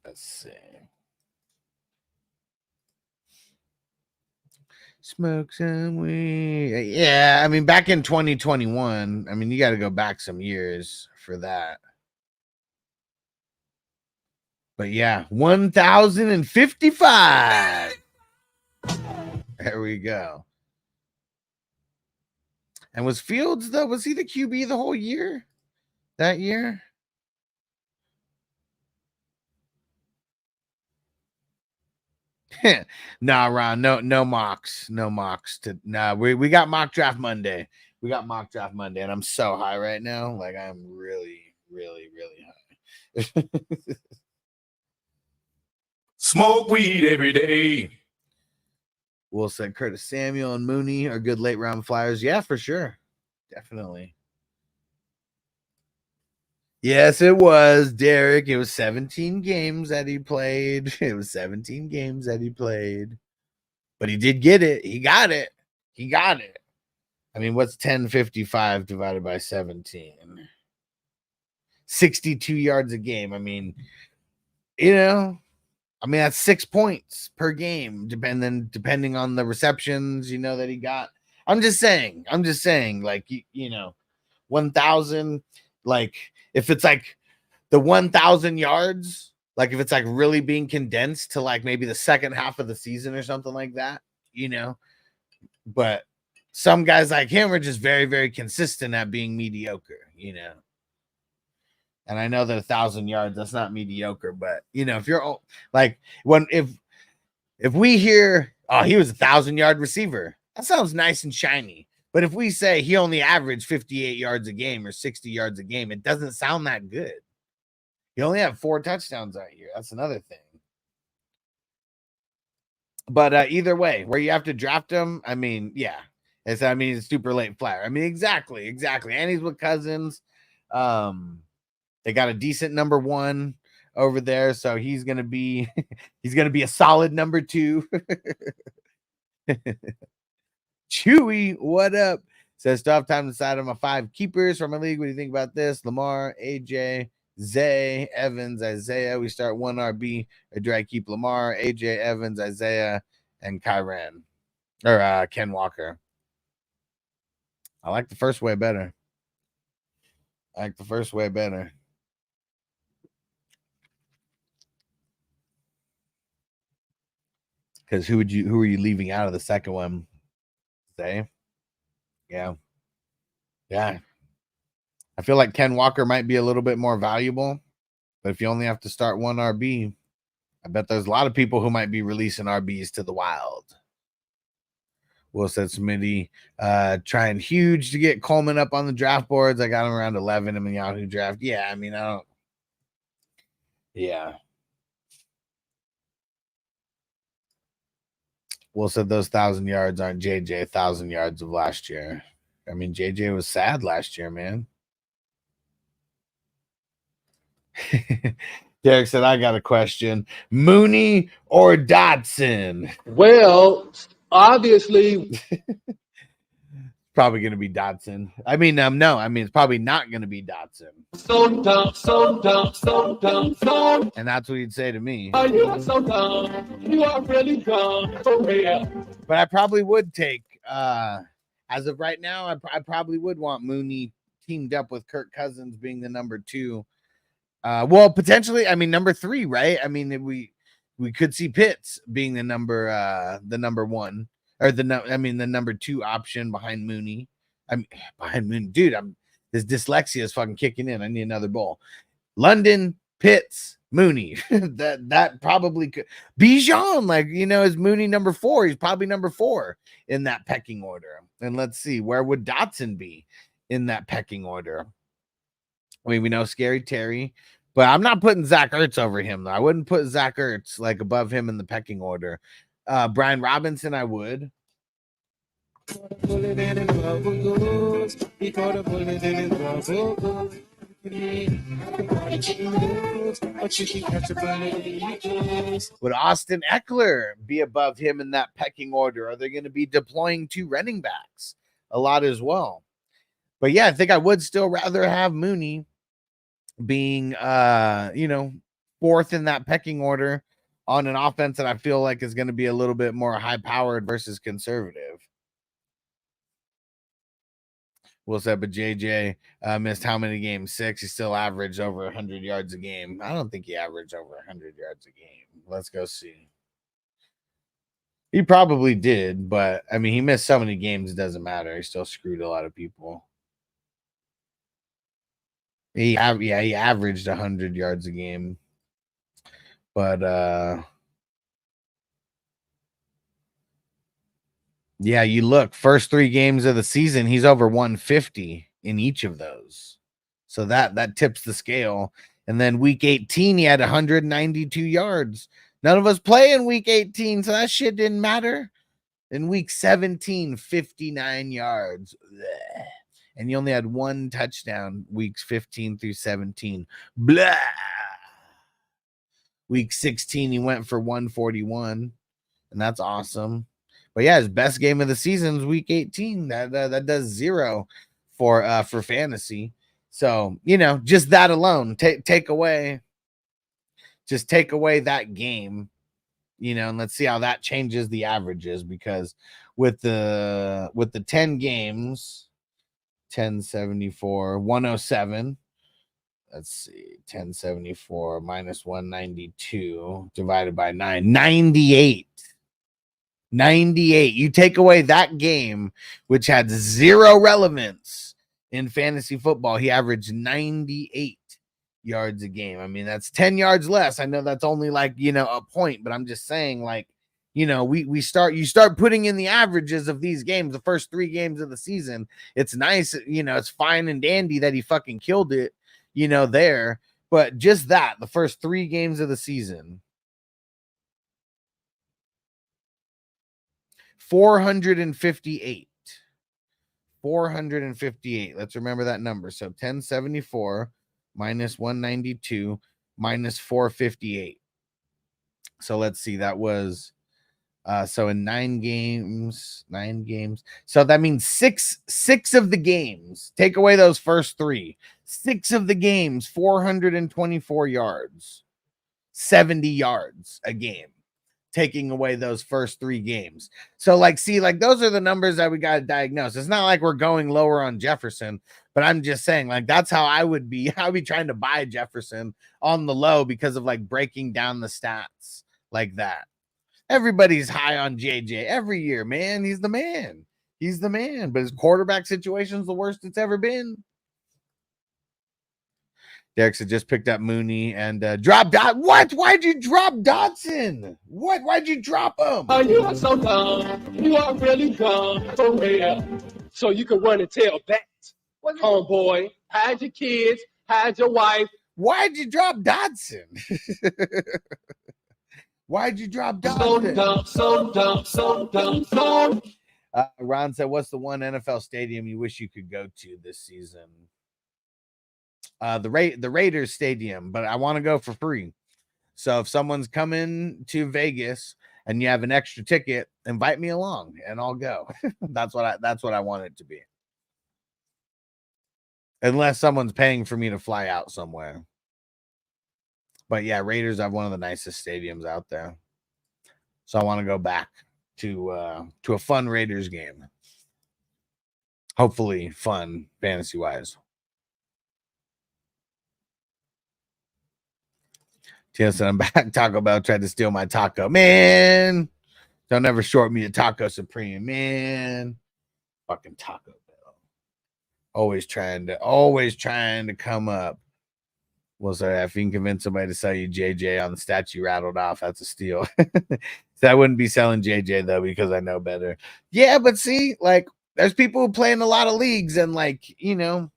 [SPEAKER 9] Let's see. Smoke some weed. Yeah, I mean, back in 2021. I mean, you got to go back some years for that. But yeah, 1,055. There we go. And was Fields, though, was he the QB the whole year? That year? Nah, Ron, no mocks. No mocks. We got mock draft Monday. We got mock draft Monday, and I'm so high right now. Like, I'm really, really, really high.
[SPEAKER 15] Smoke weed every day.
[SPEAKER 9] Will said Curtis Samuel and Mooney are good late round flyers. Yeah, for sure. Definitely. Yes, it was, Derek. It was 17 games that he played. It was 17 games that he played. But he did get it. He got it. He got it. I mean, what's 1055 divided by 17? 62 yards a game. I mean, you know, that's 6 points per game, depending on the receptions, you know, that he got. I'm just saying, like, you know, 1,000, like, if it's like the 1,000 yards, like if it's like really being condensed to like maybe the second half of the season or something like that, you know, but some guys like him are just very, very consistent at being mediocre, you know. And I know that 1,000 yards, that's not mediocre, but you know, if you're like if we hear, oh, he was 1,000-yard receiver, that sounds nice and shiny. But if we say he only averaged 58 yards a game or 60 yards a game, it doesn't sound that good. He only had 4 touchdowns that year. That's another thing. But either way, where you have to draft him, I mean, yeah. It's super late flyer. I mean, exactly. And he's with Cousins. They got a decent number 1 over there, so he's gonna be a solid number 2. Chewy, what up? Says tough time to decide on my 5 keepers for my league. What do you think about this? Lamar, AJ, Zay, Evans, Isaiah. We start 1 RB, or do I keep Lamar, AJ, Evans, Isaiah, and Kyren or Ken Walker? I like the first way better. Because who are you leaving out of the second one? Say, yeah. I feel like Ken Walker might be a little bit more valuable, but if you only have to start 1 RB, I bet there's a lot of people who might be releasing RBs to the wild. Will said Smitty trying huge to get Coleman up on the draft boards. I got him around 11 in the Yahoo draft. Yeah, I mean, I don't. Yeah. Will said those 1,000 yards aren't JJ 1,000 yards of last year. I mean, JJ was sad last year, man. Derek said, I got a question. Mooney or Dotson?
[SPEAKER 14] Well, obviously,
[SPEAKER 9] probably going to be Dotson. I mean, no, I mean, it's probably not going to be Dotson.
[SPEAKER 14] so dumb.
[SPEAKER 9] And that's what he'd say to me.
[SPEAKER 14] Oh, you are so dumb. You are really dumb. For real.
[SPEAKER 9] But I probably would take, as of right now, I probably would want Mooney teamed up with Kirk Cousins being the number 2. Well, potentially, I mean, number 3, right? I mean, we could see Pitts being the number 1, or the number 2 option behind Mooney. Behind Mooney, dude. This dyslexia is fucking kicking in. I need another bowl. London, Pitts, Mooney. that probably could. Bijan, like, you know, is Mooney number 4? He's probably number 4 in that pecking order. And let's see, where would Dotson be in that pecking order? I mean, we know Scary Terry, but I'm not putting Zach Ertz over him, though. I wouldn't put Zach Ertz like above him in the pecking order. Brian Robinson, I would. Would Austin Eckler be above him in that pecking order? Are they going to be deploying 2 running backs a lot as well? But yeah, I think I would still rather have Mooney being 4th in that pecking order on an offense that I feel like is going to be a little bit more high powered versus conservative. Will said, but JJ missed how many games? 6. He still averaged over 100 yards a game. I don't think he averaged over 100 yards a game. Let's go see. He probably did, but I mean, he missed so many games, it doesn't matter. He still screwed a lot of people. He averaged 100 yards a game. But yeah, you look, first 3 games of the season, he's over 150 in each of those. So that tips the scale. And then week 18, he had 192 yards. None of us play in week 18, so that shit didn't matter. In week 17, 59 yards. Blech. And he only had 1 touchdown weeks 15 through 17. Blah. Week 16, he went for 141, and that's awesome. But yeah, his best game of the season is week 18. That does 0 for fantasy. So, you know, just that alone, take away that game, you know, and let's see how that changes the averages, because with the 10 games, 1074, 107. Let's see, 1074 minus 192 divided by 9, 98. 98. You take away that game, which had 0 relevance in fantasy football. He averaged 98 yards a game. I mean, that's 10 yards less. I know that's only like, you know, a point, but I'm just saying, like, you know, you start putting in the averages of these games, the first 3 games of the season. It's nice, you know, it's fine and dandy that he fucking killed it, you know, there. But just that, the first 3 games of the season, 458. 458. Let's remember that number. So 1074 minus 192 minus 458. So let's see. That was so in 9 games. So that means six of the games. Take away those first 3. 6 of the games, 424 yards, 70 yards a game. Taking away those first 3 games. So like, see, like those are the numbers that we got to diagnose. It's not like we're going lower on Jefferson, but I'm just saying, like, that's how I would be. I'd be trying to buy Jefferson on the low because of like breaking down the stats like that. Everybody's high on JJ every year, man. He's the man. He's the man. But his quarterback situation is the worst it's ever been. Derek said just picked up Mooney and dropped Dot. What? Why'd you drop Dotson? What? Why'd you drop him?
[SPEAKER 14] Oh, you are so dumb. You are really dumb for real. So you can run and tell that, homeboy, hide your kids, hide your wife.
[SPEAKER 9] Why'd you drop Dotson? Why'd you drop Dotson?
[SPEAKER 14] So dumb.
[SPEAKER 9] Ron said, what's the one NFL stadium you wish you could go to this season? The Raiders stadium, but I want to go for free. So if someone's coming to Vegas and you have an extra ticket, invite me along and I'll go. That's what I want it to be. Unless someone's paying for me to fly out somewhere. But yeah, Raiders have one of the nicest stadiums out there. So I want to go back to a fun Raiders game. Hopefully fun fantasy-wise. Tina said, I'm back. Taco Bell tried to steal my taco. Man, don't ever short me a Taco Supreme, man. Fucking Taco Bell. Always trying to come up. Well, sorry, if you can convince somebody to sell you JJ on the stat you rattled off, that's a steal. So I wouldn't be selling JJ, though, because I know better. Yeah, but see, like, there's people who play in a lot of leagues, and, like, you know,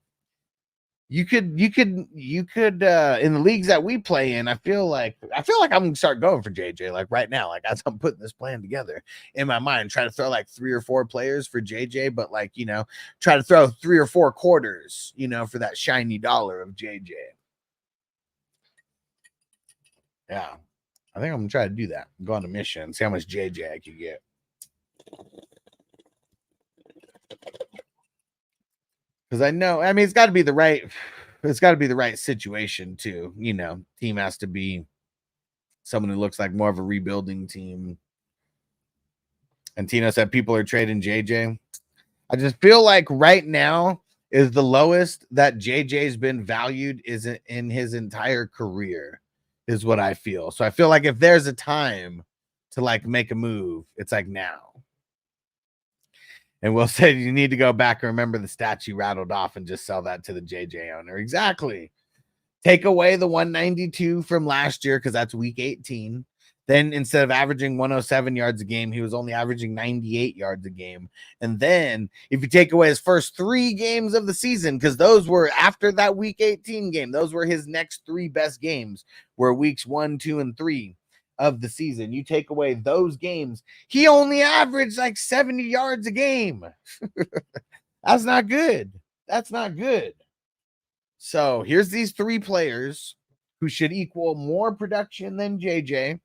[SPEAKER 9] you could in the leagues that we play in, I feel like I'm gonna start going for JJ like right now, like as I'm putting this plan together in my mind, try to throw like 3 or 4 players for JJ, but like, you know, try to throw 3 or 4 quarters, you know, for that shiny dollar of JJ. Yeah, I think I'm gonna try to do that. Go on a mission, see how much JJ I can get. Because I know, I mean, it's got to be the right situation too. You know, team has to be someone who looks like more of a rebuilding team. And Tino said people are trading JJ. I just feel like right now is the lowest that JJ's been valued is in his entire career, is what I feel. So I feel like if there's a time to like make a move, it's like now. And Will said you need to go back and remember the stats you rattled off and just sell that to the JJ owner. Exactly. Take away the 192 from last year because that's week 18. Then instead of averaging 107 yards a game, he was only averaging 98 yards a game. And then if you take away his first 3 games of the season, because those were after that week 18 game, those were his next 3 best games, were weeks 1, 2, and 3 of the season. You take away those games, he only averaged like 70 yards a game. That's not good. That's not good. So here's these 3 players who should equal more production than JJ.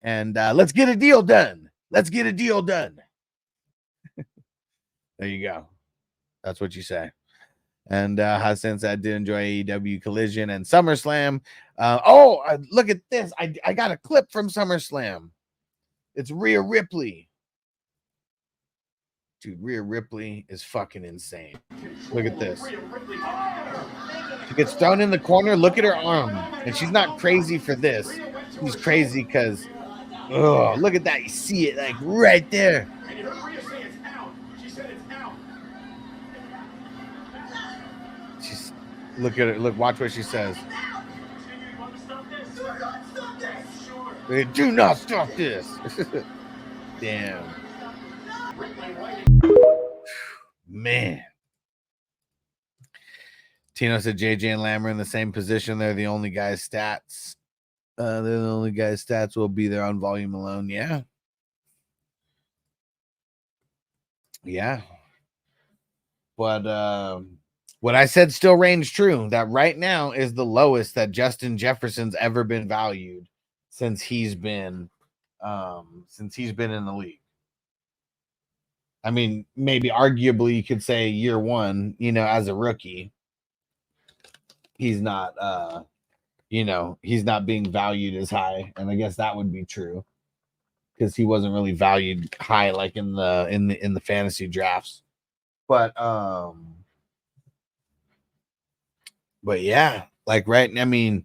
[SPEAKER 9] And let's get a deal done. Let's get a deal done. There you go. That's what you say. And since I did enjoy AEW Collision and SummerSlam. Look at this. I got a clip from SummerSlam. It's Rhea Ripley. Dude, Rhea Ripley is fucking insane. Look at this. She gets thrown in the corner. Look at her arm. And she's not crazy for this. She's crazy because, oh, look at that. You see it like right there. Look at it. Look, watch what she says. Do not stop this. Damn. Man. Tino said JJ and Lamb are in the same position. They're the only guys' stats. They're the only guys' stats will be there on volume alone. Yeah. Yeah. But what I said still reigns true. That right now is the lowest that Justin Jefferson's ever been valued since he's been in the league. I mean, maybe arguably you could say year one, as a rookie, he's not he's not being valued as high. And I guess that would be true because he wasn't really valued high like in the fantasy drafts. But yeah, like I mean,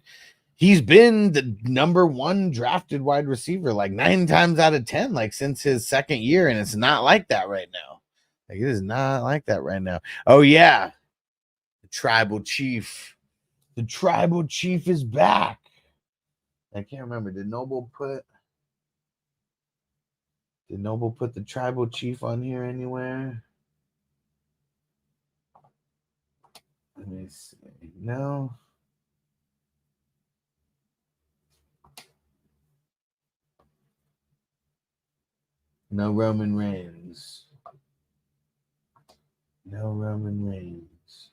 [SPEAKER 9] he's been the number one drafted wide receiver like 9 times out of 10, like since his second year, and it's not like that right now. Like it is not like that right now. Oh yeah, the tribal chief is back. I can't remember. Did Noble put the tribal chief on here anywhere? Let me see. No. No Roman Reigns. No Roman Reigns.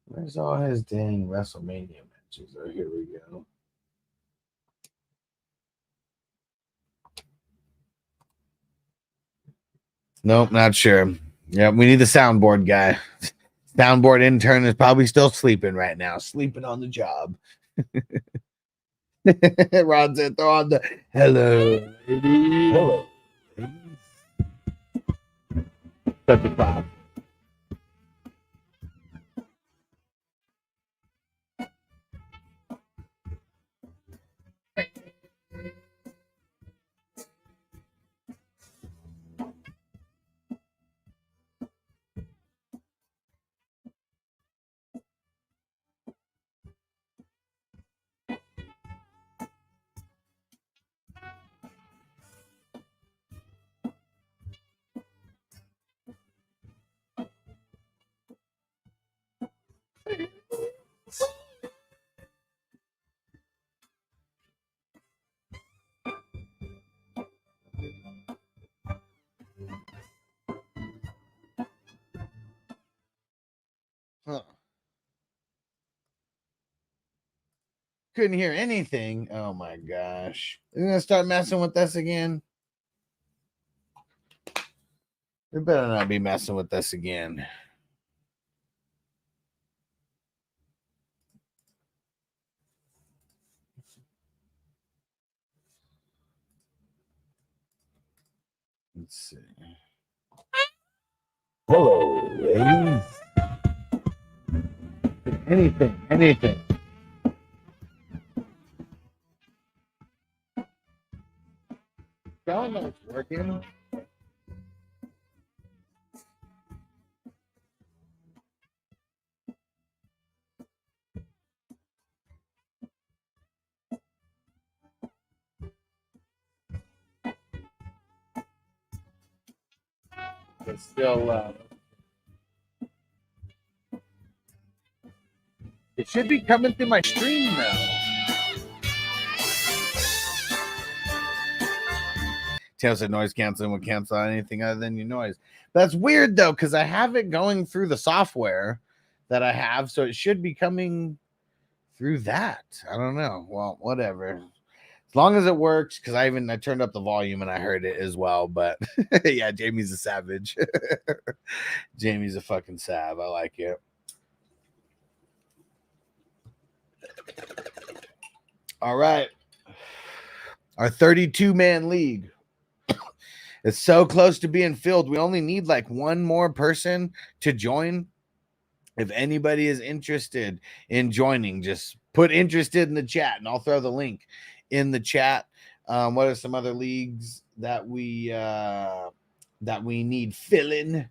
[SPEAKER 9] Where's all his dang WrestleMania matches? Oh, here we go. Nope, not sure. Yeah, we need the soundboard guy. Soundboard intern is probably still sleeping right now. Sleeping on the job. Ron said, throw on the hello. Hello. Such a clap. Huh. Couldn't hear anything. Oh my gosh. They're gonna start messing with us again. They better not be messing with us again. Let's see. Hello, ladies. Anything. Sound like it's working. It's still it should be coming through my stream now. Taylor said noise canceling would cancel out anything other than your noise. That's weird though, because I have it going through the software that I have, so it should be coming through that. I don't know. Well, whatever. As long as it works, because I turned up the volume and I heard it as well. But yeah, Jamie's a savage. Jamie's a fucking sav. I like it. All right. Our 32-man league. It's so close to being filled. We only need like one more person to join. If anybody is interested in joining, just put interested in the chat and I'll throw the link in the chat. What are some other leagues that we need filling?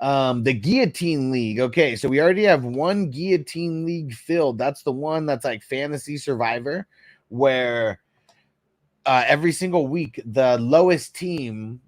[SPEAKER 9] The Guillotine League. Okay, so we already have one Guillotine League filled. That's the one that's like Fantasy Survivor, where every single week the lowest team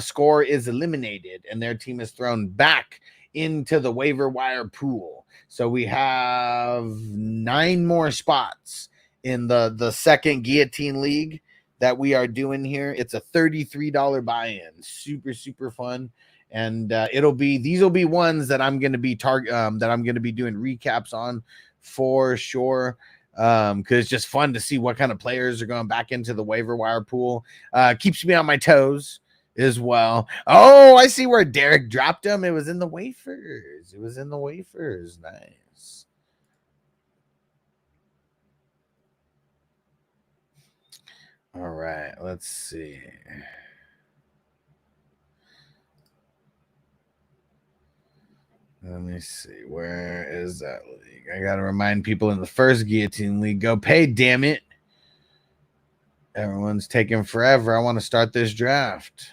[SPEAKER 9] score is eliminated and their team is thrown back into the waiver wire pool. So we have 9 more spots in the second Guillotine League that we are doing here. It's a $33 buy-in. Super, super fun. And these will be ones that I'm going to be doing recaps on for sure. Because it's just fun to see what kind of players are going back into the waiver wire pool. Keeps me on my toes as well. Oh, I see where Derek dropped them. It was in the wafers. Nice. All right, let's see. Let me see. Where is that league? I got to remind people in the first Guillotine League, go pay, damn it. Everyone's taking forever. I want to start this draft.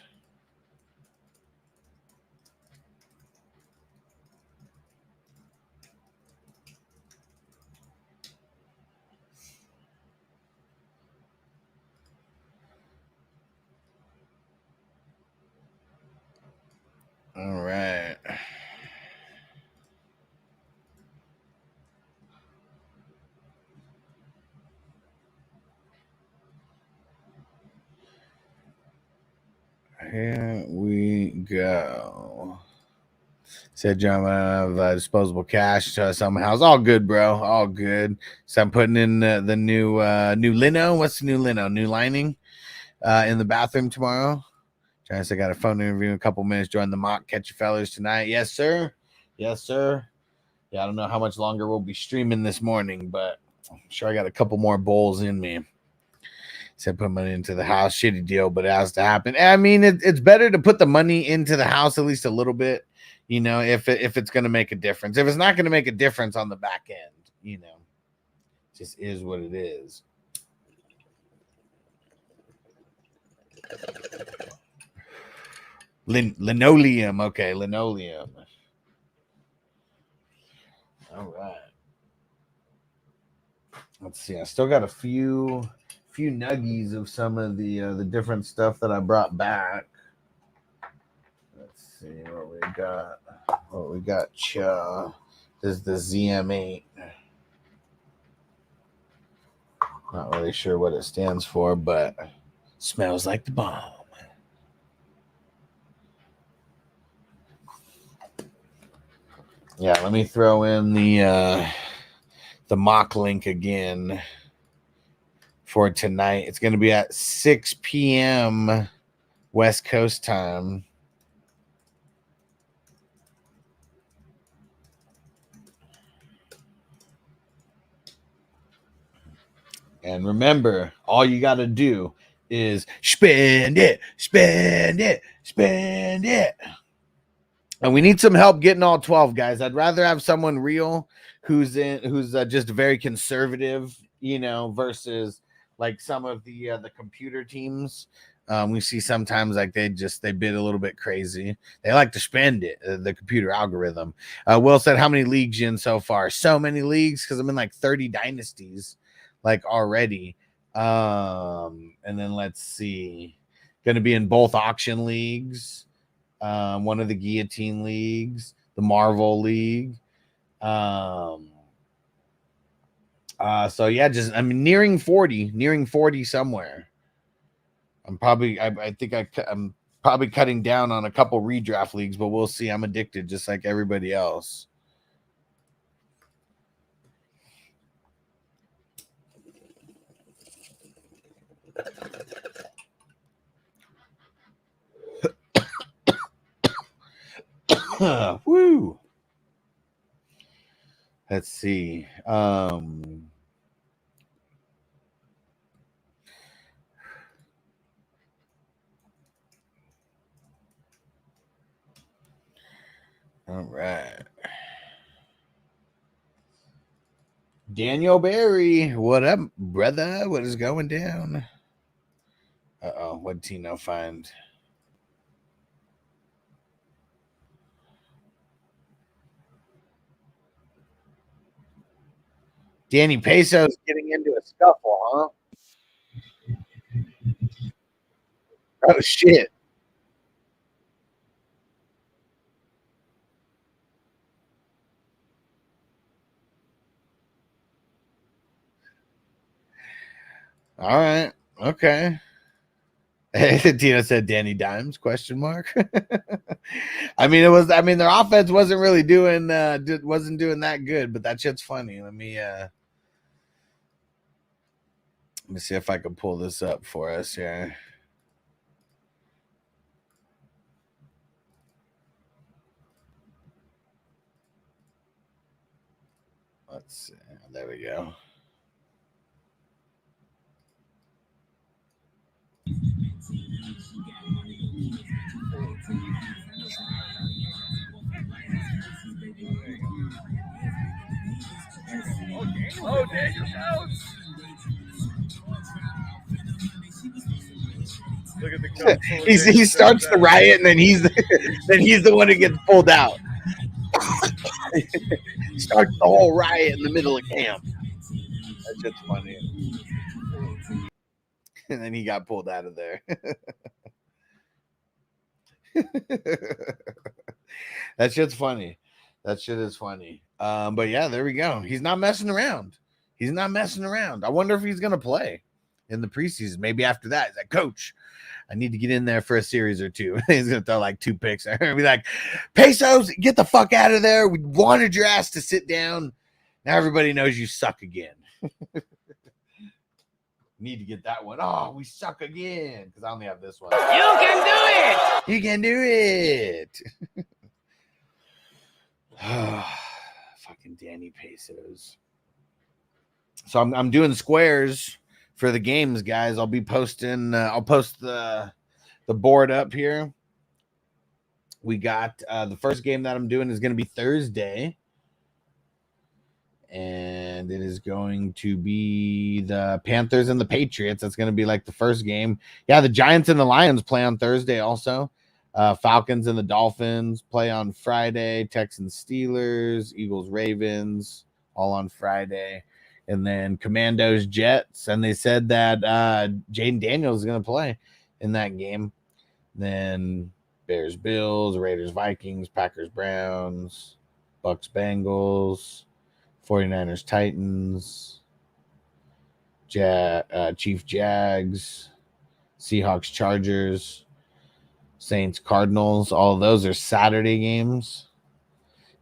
[SPEAKER 9] All right. Here we go. Said John, I have disposable cash somehow. It's all good, bro. All good. So I'm putting in the new lino. What's the new lino? New lining in the bathroom tomorrow. Travis, I got a phone interview in a couple minutes. Join the mock. Catch you fellas tonight. Yes, sir. Yes, sir. Yeah, I don't know how much longer we'll be streaming this morning, but I'm sure I got a couple more bowls in me. Said put money into the house. Shitty deal, but it has to happen. I mean, it's better to put the money into the house at least a little bit, you know, if it's going to make a difference. If it's not going to make a difference on the back end, you know, it just is what it is. Linoleum. Okay, linoleum. All right. Let's see. I still got a few nuggies of some of the different stuff that I brought back. Let's see what we got. This is the ZM8. Not really sure what it stands for, but smells like the bomb. Yeah, let me throw in the mock link again for tonight. It's going to be at 6 p.m. West Coast time. And remember, all you got to do is spend it. And we need some help getting all 12, guys. I'd rather have someone real who's just very conservative, you know, versus like some of the computer teams. We see sometimes like they bid a little bit crazy. They like to spend it, the computer algorithm. Will said, how many leagues you in so far? So many leagues, because I'm in like 30 dynasties like already. And then let's see. Going to be in both auction leagues. One of the Guillotine leagues, the Marvel League. So yeah, I'm nearing 40 somewhere. I'm probably cutting down on a couple redraft leagues, but we'll see. I'm addicted just like everybody else. Woo. Let's see. All right. Daniel Berry, what up, brother? What is going down? Uh-oh, what did Tino find? Danny Peso's getting into a scuffle, huh? Oh shit. All right. Okay. Tina said Danny Dimes question mark. I mean their offense wasn't really doing wasn't doing that good, but that shit's funny. Let me see if I can pull this up for us here. Let's see. There we go.
[SPEAKER 6] Oh, Daniel's out. Look at the cup full of
[SPEAKER 9] he
[SPEAKER 6] Daniel
[SPEAKER 9] starts
[SPEAKER 6] Jones
[SPEAKER 9] the
[SPEAKER 6] out.
[SPEAKER 9] riot, and then he's the one who gets pulled out. Starts the whole riot in the middle of camp. That's just funny. And then he got pulled out of there. That shit's funny. That shit is funny. But yeah, there we go. He's not messing around. He's not messing around. I wonder if he's gonna play in the preseason. Maybe after that, he's like, Coach, I need to get in there for a series or two. He's gonna throw like 2 picks. Be like, Pesos, get the fuck out of there. We wanted your ass to sit down. Now everybody knows you suck again. Need to get that one. Oh, we suck again. Because I only have this one.
[SPEAKER 6] You can do it.
[SPEAKER 9] You can do it. Fucking Danny Pesos. So I'm doing squares for the games, guys. I'll be posting. I'll post the board up here. We got the first game that I'm doing is going to be Thursday, and it is going to be the Panthers and the Patriots. That's going to be like the first game. Yeah, the Giants and the Lions play on Thursday also. Falcons and the Dolphins play on Friday. Texans, Steelers, Eagles, Ravens, all on Friday. And then Commandos, Jets. And they said that Jaden Daniels is going to play in that game. Then Bears, Bills, Raiders, Vikings, Packers, Browns, Bucks, Bengals, 49ers, Titans, Chiefs, Jags, Seahawks, Chargers, Saints, Cardinals. All of those are Saturday games.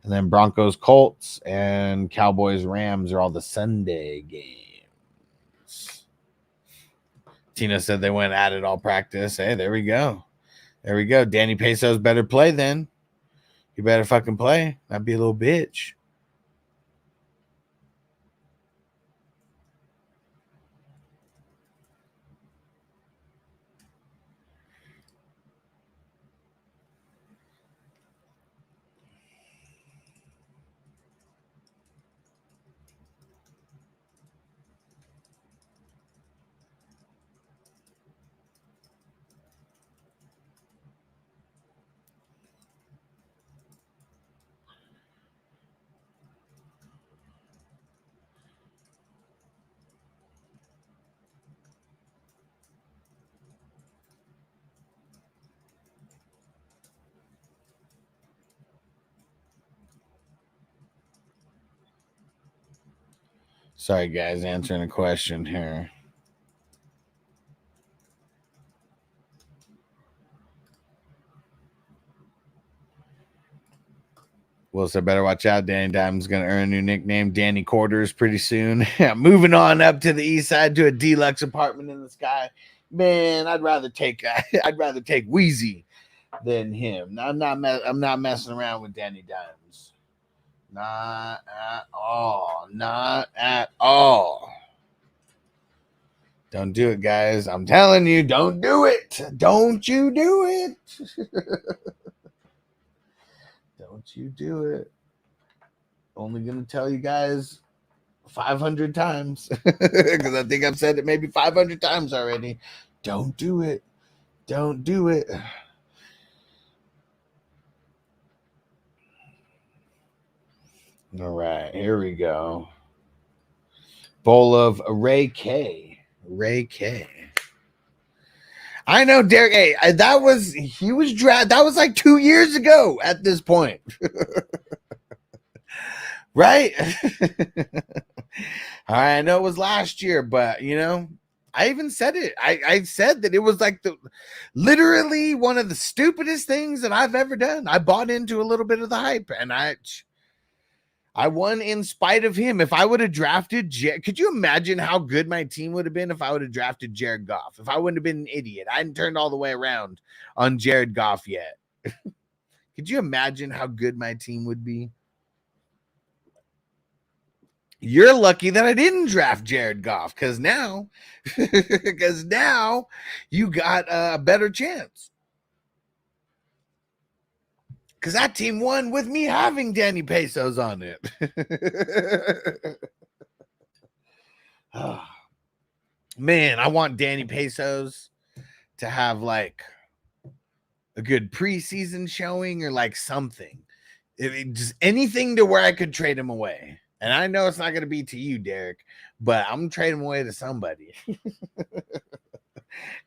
[SPEAKER 9] And then Broncos, Colts, and Cowboys, Rams are all the Sunday games. Tina said they went at it all practice. Hey, there we go. There we go. Danny Pesos better play then. You better fucking play. I'd be a little bitch. Sorry, guys, answering a question here. Will said, better watch out. Danny Diamond's going to earn a new nickname, Danny Quarters, pretty soon. Moving on up to the east side to a deluxe apartment in the sky. Man, I'd rather take Wheezy than him. I'm not messing around with Danny Dimes. Not at all. Not at all. Don't do it, guys. I'm telling you, don't do it. Don't you do it. Don't you do it. Only going to tell you guys 500 times. Because I think I've said it maybe 500 times already. Don't do it. Don't do it. All right, here we go. Bowl of Ray K. Ray K. I know, Derek. Hey, that was like 2 years ago at this point. Right? I know it was last year, but you know, I even said it. I said that it was like literally one of the stupidest things that I've ever done. I bought into a little bit of the hype, and I won in spite of him. If I would have drafted, could you imagine how good my team would have been if I would have drafted Jared Goff? If I wouldn't have been an idiot, I hadn't turned all the way around on Jared Goff yet. Could you imagine how good my team would be? You're lucky that I didn't draft Jared Goff, because now you got a better chance. Because that team won with me having Danny Pesos on it. Oh, man, I want Danny Pesos to have like a good preseason showing or like something. Just anything to where I could trade him away. And I know it's not going to be to you, Derek, but I'm trading him away to somebody.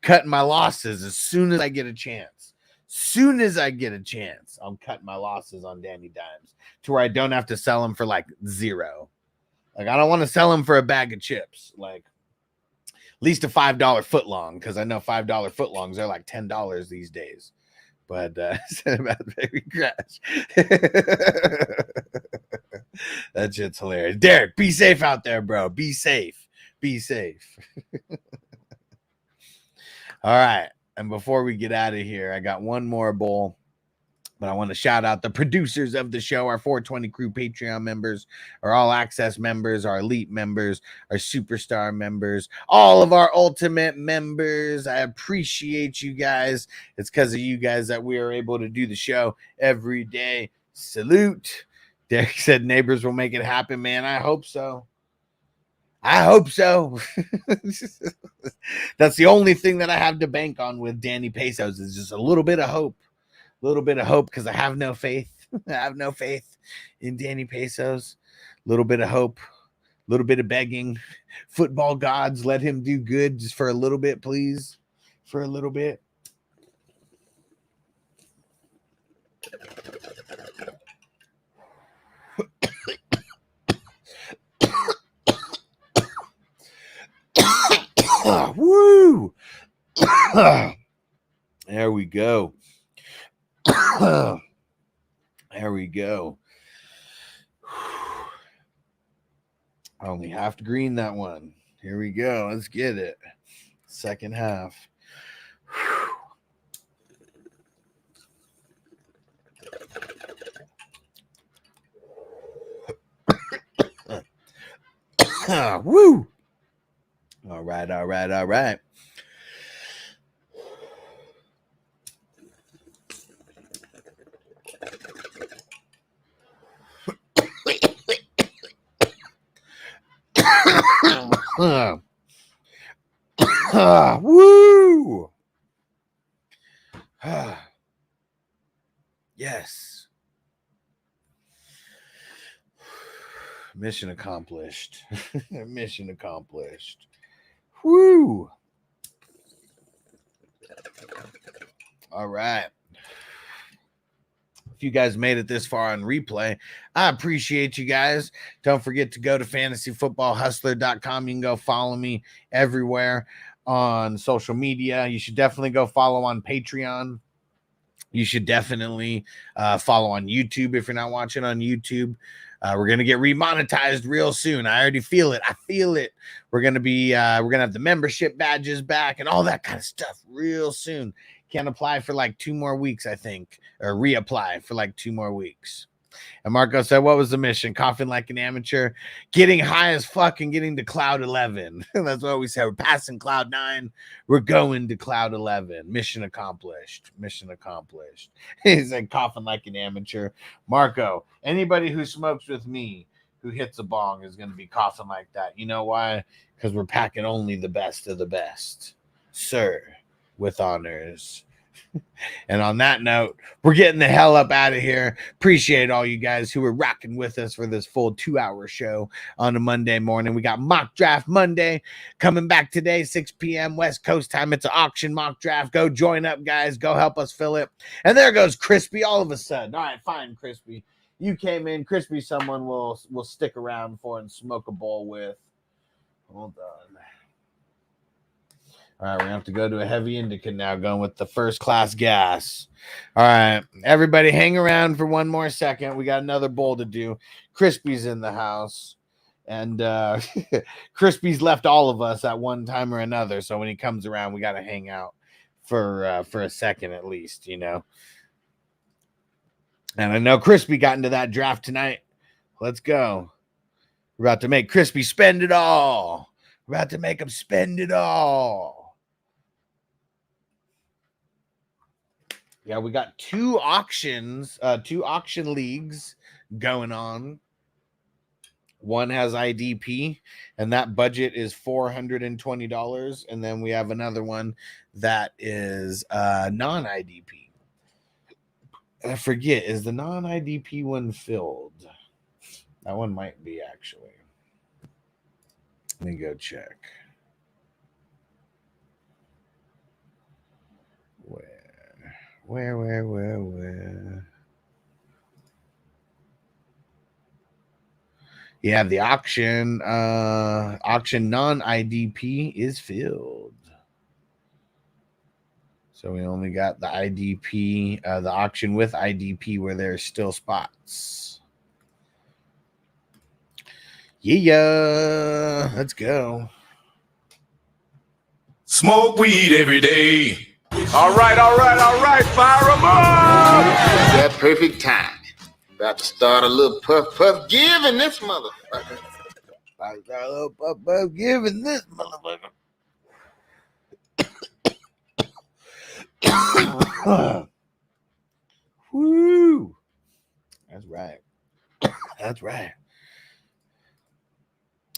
[SPEAKER 9] Cutting my losses as soon as I get a chance. Soon as I get a chance, I'm cutting my losses on Danny Dimes to where I don't have to sell him for like $0. Like, I don't want to sell him for a bag of chips. Like, at least a $5 footlong, because I know $5 footlongs are like $10 these days. But about baby crash. That shit's hilarious. Derek, be safe out there, bro. Be safe. Be safe. All right. And before we get out of here, I got one more bowl. But I want to shout out the producers of the show, our 420 Crew Patreon members, our All Access members, our Elite members, our Superstar members, all of our Ultimate members. I appreciate you guys. It's because of you guys that we are able to do the show every day. Salute. Derek said neighbors will make it happen, man. I hope so. I hope so. That's the only thing that I have to bank on with Danny Pesos is just a little bit of hope. A little bit of hope, because I have no faith. I have no faith in Danny Pesos. A little bit of hope, a little bit of begging. Football gods, let him do good just for a little bit, please. For a little bit. Woo! There we go. There we go. I only have to green that one. Here we go. Let's get it. Second half. Woo! All right, all right, all right. Woo! Yes. Mission accomplished. Mission accomplished. Woo! All right. If you guys made it this far on replay, I appreciate you guys. Don't forget to go to fantasyfootballhustler.com. You can go follow me everywhere on social media. You should definitely go follow on Patreon. You should definitely follow on YouTube if you're not watching on YouTube. We're going to get remonetized real soon. I already feel it. I feel it. We're going to have the membership badges back and all that kind of stuff real soon. Can apply for like 2 more weeks, I think, or reapply for like 2 more weeks. And Marco said, what was the mission? Coughing like an amateur, getting high as fuck and getting to cloud 11. That's what we said. We're passing cloud 9. We're going to cloud 11. Mission accomplished. Mission accomplished. He said, coughing like an amateur. Marco, anybody who smokes with me who hits a bong is going to be coughing like that. You know why? Because we're packing only the best of the best. Sir, with honors. And on that note, we're getting the hell up out of here. Appreciate all you guys who were rocking with us for this full 2-hour show on a Monday morning. We got Mock Draft Monday coming back today, 6 p.m. West Coast time. It's an auction mock draft. Go join up, guys. Go help us fill it. And there goes Crispy all of a sudden. All right, fine, Crispy. You came in. Crispy, someone will stick around for and smoke a bowl with. Hold on. All right, we're going to have to go to a heavy indica now, going with the first class gas. All right, everybody hang around for one more second. We got another bowl to do. Crispy's in the house, and Crispy's left all of us at one time or another, so when he comes around, we got to hang out for a second at least, you know. And I know Crispy got into that draft tonight. Let's go. We're about to make Crispy spend it all. We're about to make him spend it all. Yeah, we got two auction leagues going on. One has IDP, and that budget is $420. And then we have another one that is non-IDP. I forget, is the non-IDP one filled? That one might be, actually. Let me go check. Where? Yeah, the auction non-IDP is filled. So we only got the IDP, the auction with IDP where there's still spots. Yeah, let's go.
[SPEAKER 15] Smoke weed every day.
[SPEAKER 12] All right. Fire them up.
[SPEAKER 16] That perfect time. About to start a little puff giving this motherfucker.
[SPEAKER 9] Woo! That's right. That's right.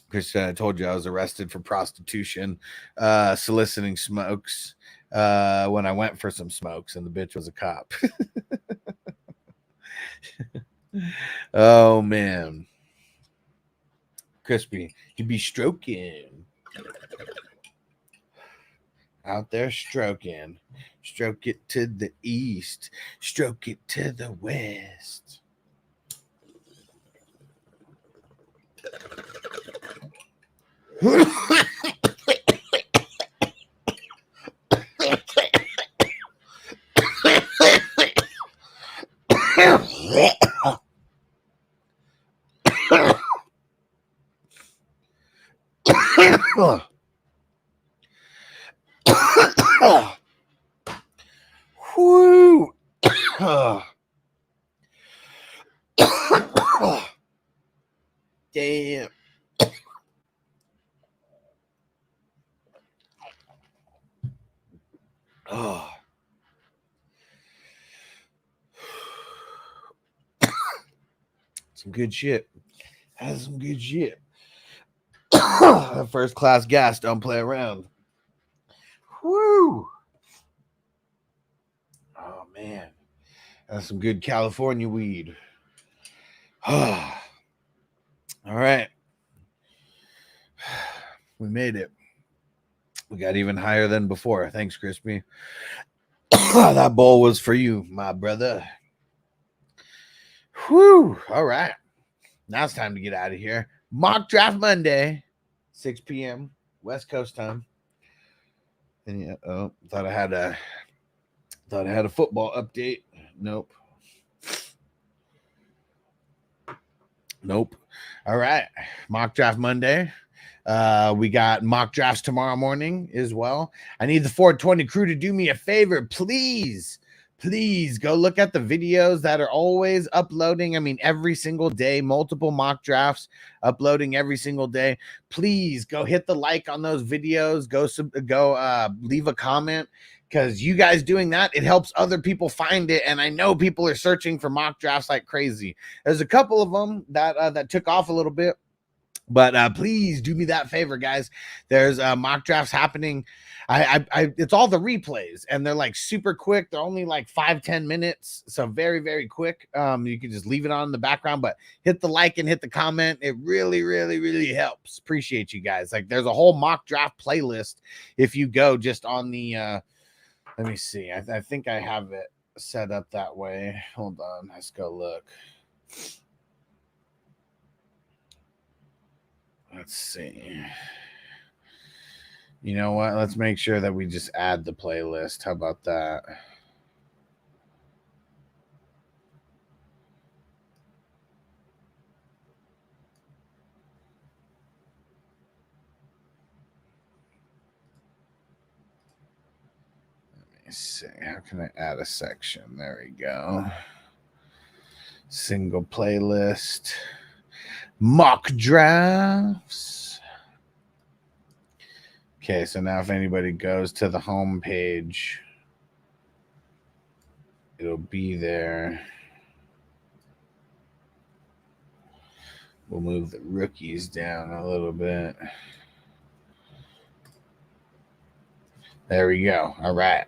[SPEAKER 9] Chris, I told you I was arrested for prostitution, soliciting smokes when I went for some smokes, and the bitch was a cop. Oh, man. Crispy, you be stroking. Out there stroking. Stroke it to the east. Stroke it to the west. Whoo! Damn. Oh. Some good shit. That's some good shit. First class gas, don't play around. Woo! Oh man. That's some good California weed. All right. We made it. We got even higher than before. Thanks, Crispy. That bowl was for you, my brother. Whew. All right. Now it's time to get out of here. Mock Draft Monday, 6 p.m. West Coast time. And yeah, thought I had a football update. Nope. All right. Mock Draft Monday. We got mock drafts tomorrow morning as well. I need the 420 crew to do me a favor. Please go look at the videos that are always uploading. I mean, every single day, multiple mock drafts uploading every single day. Please go hit the like on those videos. Go leave a comment, because you guys doing that, it helps other people find it. And I know people are searching for mock drafts like crazy. There's a couple of them that took off a little bit. But please do me that favor, guys. There's mock drafts happening. It's all the replays, and they're like super quick. They're only like 5-10 minutes, so very, very quick. You can just leave it on in the background, but hit the like and hit the comment. It really, really, really helps. Appreciate you guys. Like, there's a whole mock draft playlist if you go just on the. Let me see. I think I have it set up that way. Hold on. Let's go look. Let's see. You know what? Let's make sure that we just add the playlist. How about that? Let me see. How can I add a section? There we go. Single playlist. Mock drafts. Okay, so now if anybody goes to the home page, it'll be there. We'll move the rookies down a little bit. There we go. All right.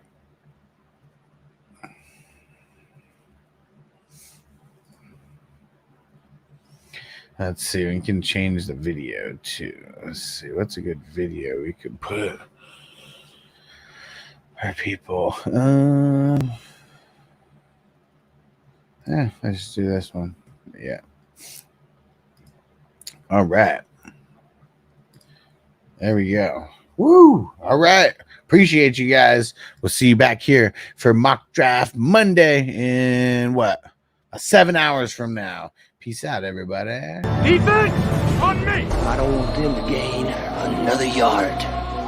[SPEAKER 9] Let's see. We can change the video too. Let's see. What's a good video we could put for people? Let's do this one. Yeah. All right. There we go. Woo! All right. Appreciate you guys. We'll see you back here for Mock Draft Monday in 7 hours from now. Peace out, everybody.
[SPEAKER 6] Defense on me.
[SPEAKER 5] I don't want them to gain another yard.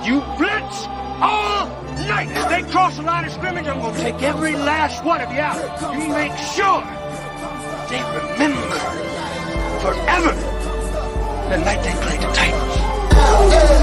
[SPEAKER 6] You blitz all night. If they cross the line of scrimmage, I'm going to take every last one of you out. You make sure they remember forever the night they played the Titans.